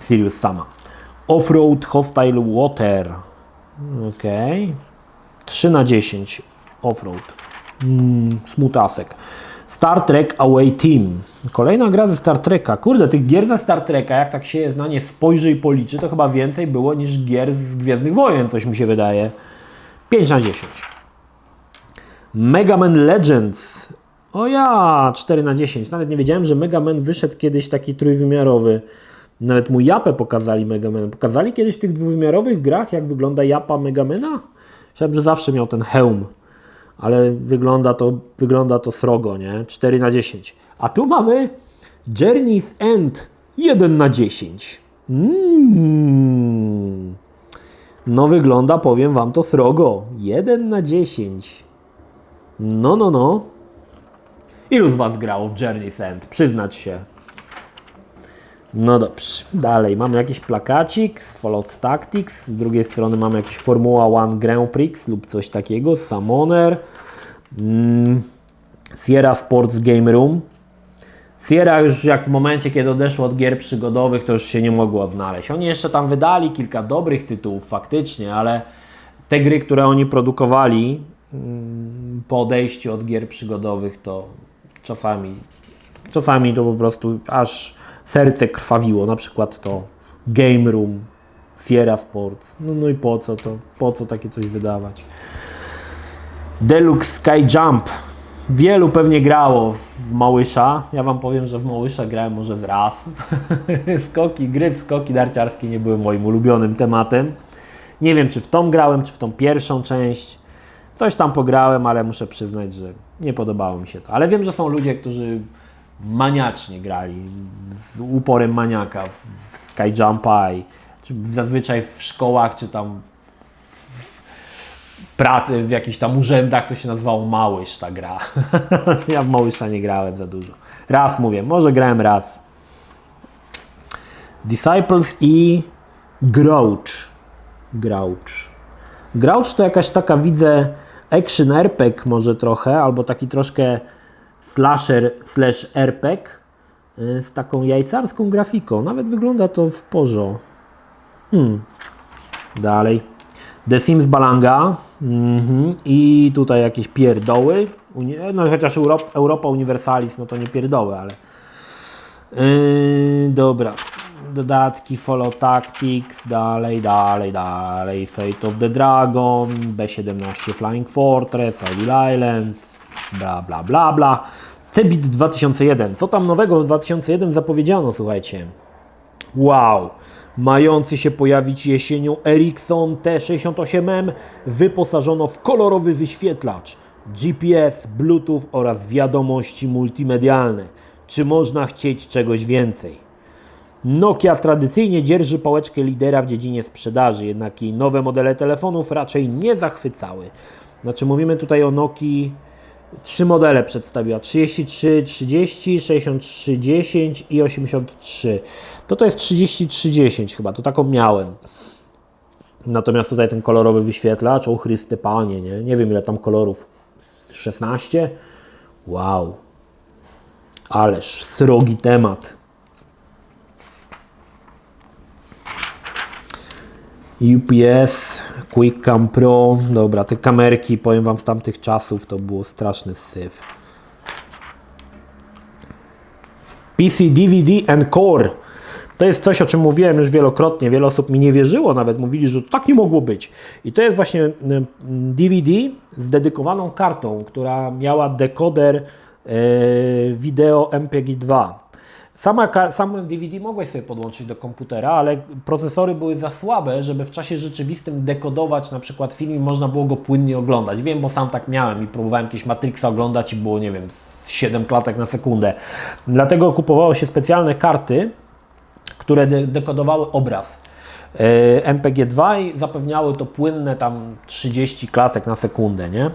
Serious Sama. Offroad Hostile Water. Ok. 3/10. Offroad. Smutasek. Star Trek Away Team. Kolejna gra ze Star Treka. Kurde, tych gier ze Star Treka, jak tak się na nie spojrzy i policzy, to chyba więcej było niż gier z Gwiezdnych Wojen, coś mi się wydaje. 5/10. Mega Man Legends. O ja, 4/10. Nawet nie wiedziałem, że Mega Man wyszedł kiedyś taki trójwymiarowy. Nawet mu japę pokazali Mega Man. Pokazali kiedyś w tych dwuwymiarowych grach, jak wygląda japa Mega Mana? Myślałem, że zawsze miał ten hełm. Ale wygląda to srogo, nie? 4/10. A tu mamy Journey's End 1/10. No wygląda, powiem Wam, to srogo. 1/10. No. Ilu z Was grało w Journey's End? Przyznać się. No dobrze, dalej mamy jakiś plakacik z Fallout Tactics, z drugiej strony mamy jakiś Formuła 1 Grand Prix lub coś takiego, Summoner, Sierra Sports Game Room. Sierra już jak w momencie, kiedy odeszło od gier przygodowych, to już się nie mogło odnaleźć. Oni jeszcze tam wydali kilka dobrych tytułów faktycznie, ale te gry, które oni produkowali po odejściu od gier przygodowych, to czasami to po prostu aż serce krwawiło, na przykład to Game Room, Sierra Sports. No i po co to? Po co takie coś wydawać? Deluxe Sky Jump. Wielu pewnie grało w Małysza. Ja Wam powiem, że w Małysza grałem może z raz. Gry w skoki narciarskie nie były moim ulubionym tematem. Nie wiem, czy w tą grałem, czy w tą pierwszą część. Coś tam pograłem, ale muszę przyznać, że nie podobało mi się to. Ale wiem, że są ludzie, którzy maniacznie grali, z uporem maniaka w Sky Jumpa czy zazwyczaj w szkołach, czy tam w jakichś tam urzędach to się nazywało Małysz ta gra. Ja w Małysza nie grałem za dużo. Raz mówię, może grałem raz. Disciples i Grouch. Grouch to jakaś taka, widzę, action RPG może trochę, albo taki troszkę slasher / RPG z taką jajcarską grafiką. Nawet wygląda to w porządku. Dalej. The Sims Balanga. I tutaj jakieś pierdoły. No chociaż Europa Universalis, no to nie pierdoły, ale... dobra. Dodatki, Fallout Tactics, dalej. Fate of the Dragon, B17 Flying Fortress, Evil Island, bla. Cebit 2001. Co tam nowego w 2001 zapowiedziano, słuchajcie? Wow! Mający się pojawić jesienią Ericsson T68M wyposażono w kolorowy wyświetlacz, GPS, Bluetooth oraz wiadomości multimedialne. Czy można chcieć czegoś więcej? Nokia tradycyjnie dzierży pałeczkę lidera w dziedzinie sprzedaży, jednak jej nowe modele telefonów raczej nie zachwycały. Znaczy mówimy tutaj o Nokii, 3 modele przedstawiła, 3330, 6310 i 83. To jest 3310 chyba, to taką miałem. Natomiast tutaj ten kolorowy wyświetlacz, o Chryste Panie, nie wiem ile tam kolorów, 16? Wow, ależ srogi temat. UPS, QuickCam Pro, dobra, te kamerki, powiem Wam, z tamtych czasów to było straszny syf. PC, DVD and Core. To jest coś, o czym mówiłem już wielokrotnie, wiele osób mi nie wierzyło, nawet mówili, że tak nie mogło być. I to jest właśnie DVD z dedykowaną kartą, która miała dekoder wideo MPEG-2. Same DVD mogłeś sobie podłączyć do komputera, ale procesory były za słabe, żeby w czasie rzeczywistym dekodować na przykład film i można było go płynnie oglądać. Wiem, bo sam tak miałem i próbowałem jakieś Matrixa oglądać i było, nie wiem, 7 klatek na sekundę. Dlatego kupowało się specjalne karty, które dekodowały obraz MPG-2 i zapewniały to płynne tam 30 klatek na sekundę, nie?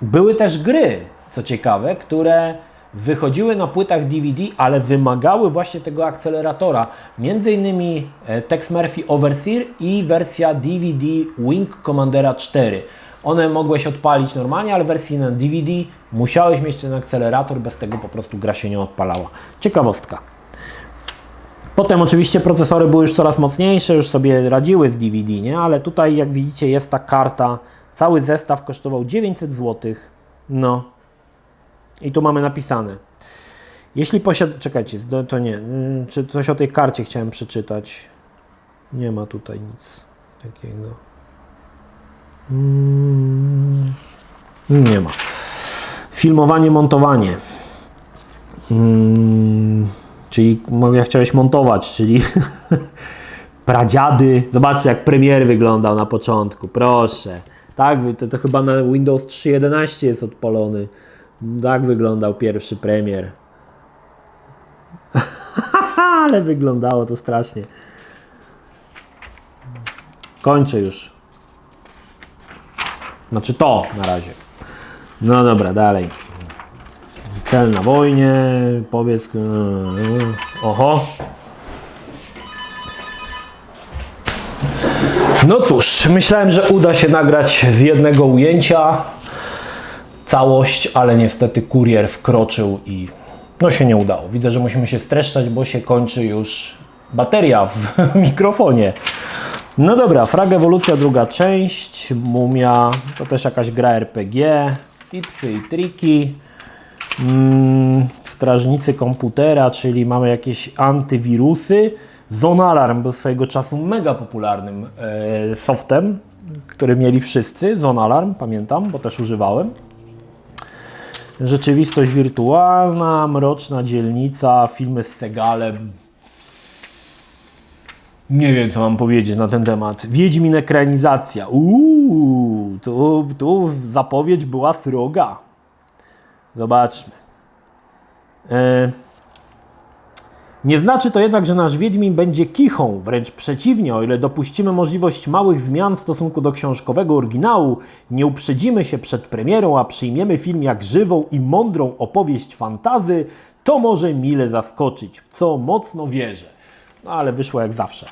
Były też gry, co ciekawe, które wychodziły na płytach DVD, ale wymagały właśnie tego akceleratora. Między innymi Tex Murphy Overseer i wersja DVD Wing Commandera 4. One mogłeś odpalić normalnie, ale w wersji na DVD musiałeś mieć ten akcelerator, bez tego po prostu gra się nie odpalała. Ciekawostka. Potem oczywiście procesory były już coraz mocniejsze, już sobie radziły z DVD, nie? Ale tutaj jak widzicie jest ta karta, cały zestaw kosztował 900 zł. No. I tu mamy napisane. Jeśli czekajcie, to nie. Czy coś o tej karcie chciałem przeczytać? Nie ma tutaj nic takiego. Nie ma. Filmowanie, montowanie. Czyli jak chciałeś montować, czyli pradziady. Zobaczcie, jak premier wyglądał na początku. Proszę. Tak, to chyba na Windows 3.11 jest odpalony. Tak wyglądał pierwszy premier. Ale wyglądało to strasznie. Kończę już. Znaczy to na razie. No dobra, dalej. Cel na wojnie. Powiedz. Oho. No cóż, myślałem, że uda się nagrać z jednego ujęcia całość, ale niestety kurier wkroczył i no się nie udało. Widzę, że musimy się streszczać, bo się kończy już bateria w mikrofonie. No dobra, Frag Ewolucja, druga część, Mumia, to też jakaś gra RPG, tipsy i triki, strażnicy komputera, czyli mamy jakieś antywirusy. Zone Alarm był swojego czasu mega popularnym softem, który mieli wszyscy. Zone Alarm, pamiętam, bo też używałem. Rzeczywistość wirtualna, Mroczna dzielnica, filmy z Segalem. Nie wiem, co mam powiedzieć na ten temat. Wiedźmin ekranizacja. Tu zapowiedź była sroga. Zobaczmy. Nie znaczy to jednak, że nasz Wiedźmin będzie kichą, wręcz przeciwnie, o ile dopuścimy możliwość małych zmian w stosunku do książkowego oryginału, nie uprzedzimy się przed premierą, a przyjmiemy film jak żywą i mądrą opowieść fantazy, to może mile zaskoczyć, w co mocno wierzę. No ale wyszło jak zawsze.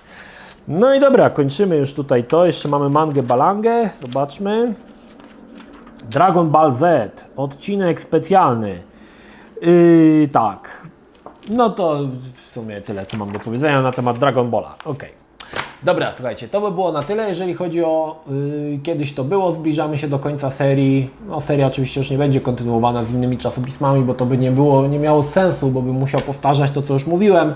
No i dobra, kończymy już tutaj to. Jeszcze mamy mangę balangę. Zobaczmy. Dragon Ball Z. Odcinek specjalny. Tak. No to w sumie tyle, co mam do powiedzenia na temat Dragon Balla. Ok. Dobra, słuchajcie, to by było na tyle, jeżeli chodzi o kiedyś to było. Zbliżamy się do końca serii. No seria oczywiście już nie będzie kontynuowana z innymi czasopismami, bo to by nie miało sensu, bo bym musiał powtarzać to, co już mówiłem.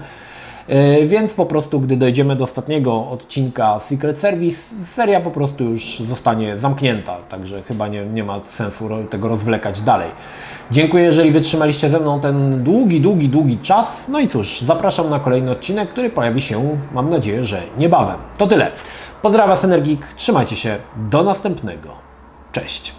Więc po prostu, gdy dojdziemy do ostatniego odcinka Secret Service, seria po prostu już zostanie zamknięta, także chyba nie ma sensu tego rozwlekać dalej. Dziękuję, jeżeli wytrzymaliście ze mną ten długi czas. No i cóż, zapraszam na kolejny odcinek, który pojawi się, mam nadzieję, że niebawem. To tyle. Pozdrawiam Was, Energik, trzymajcie się, do następnego. Cześć.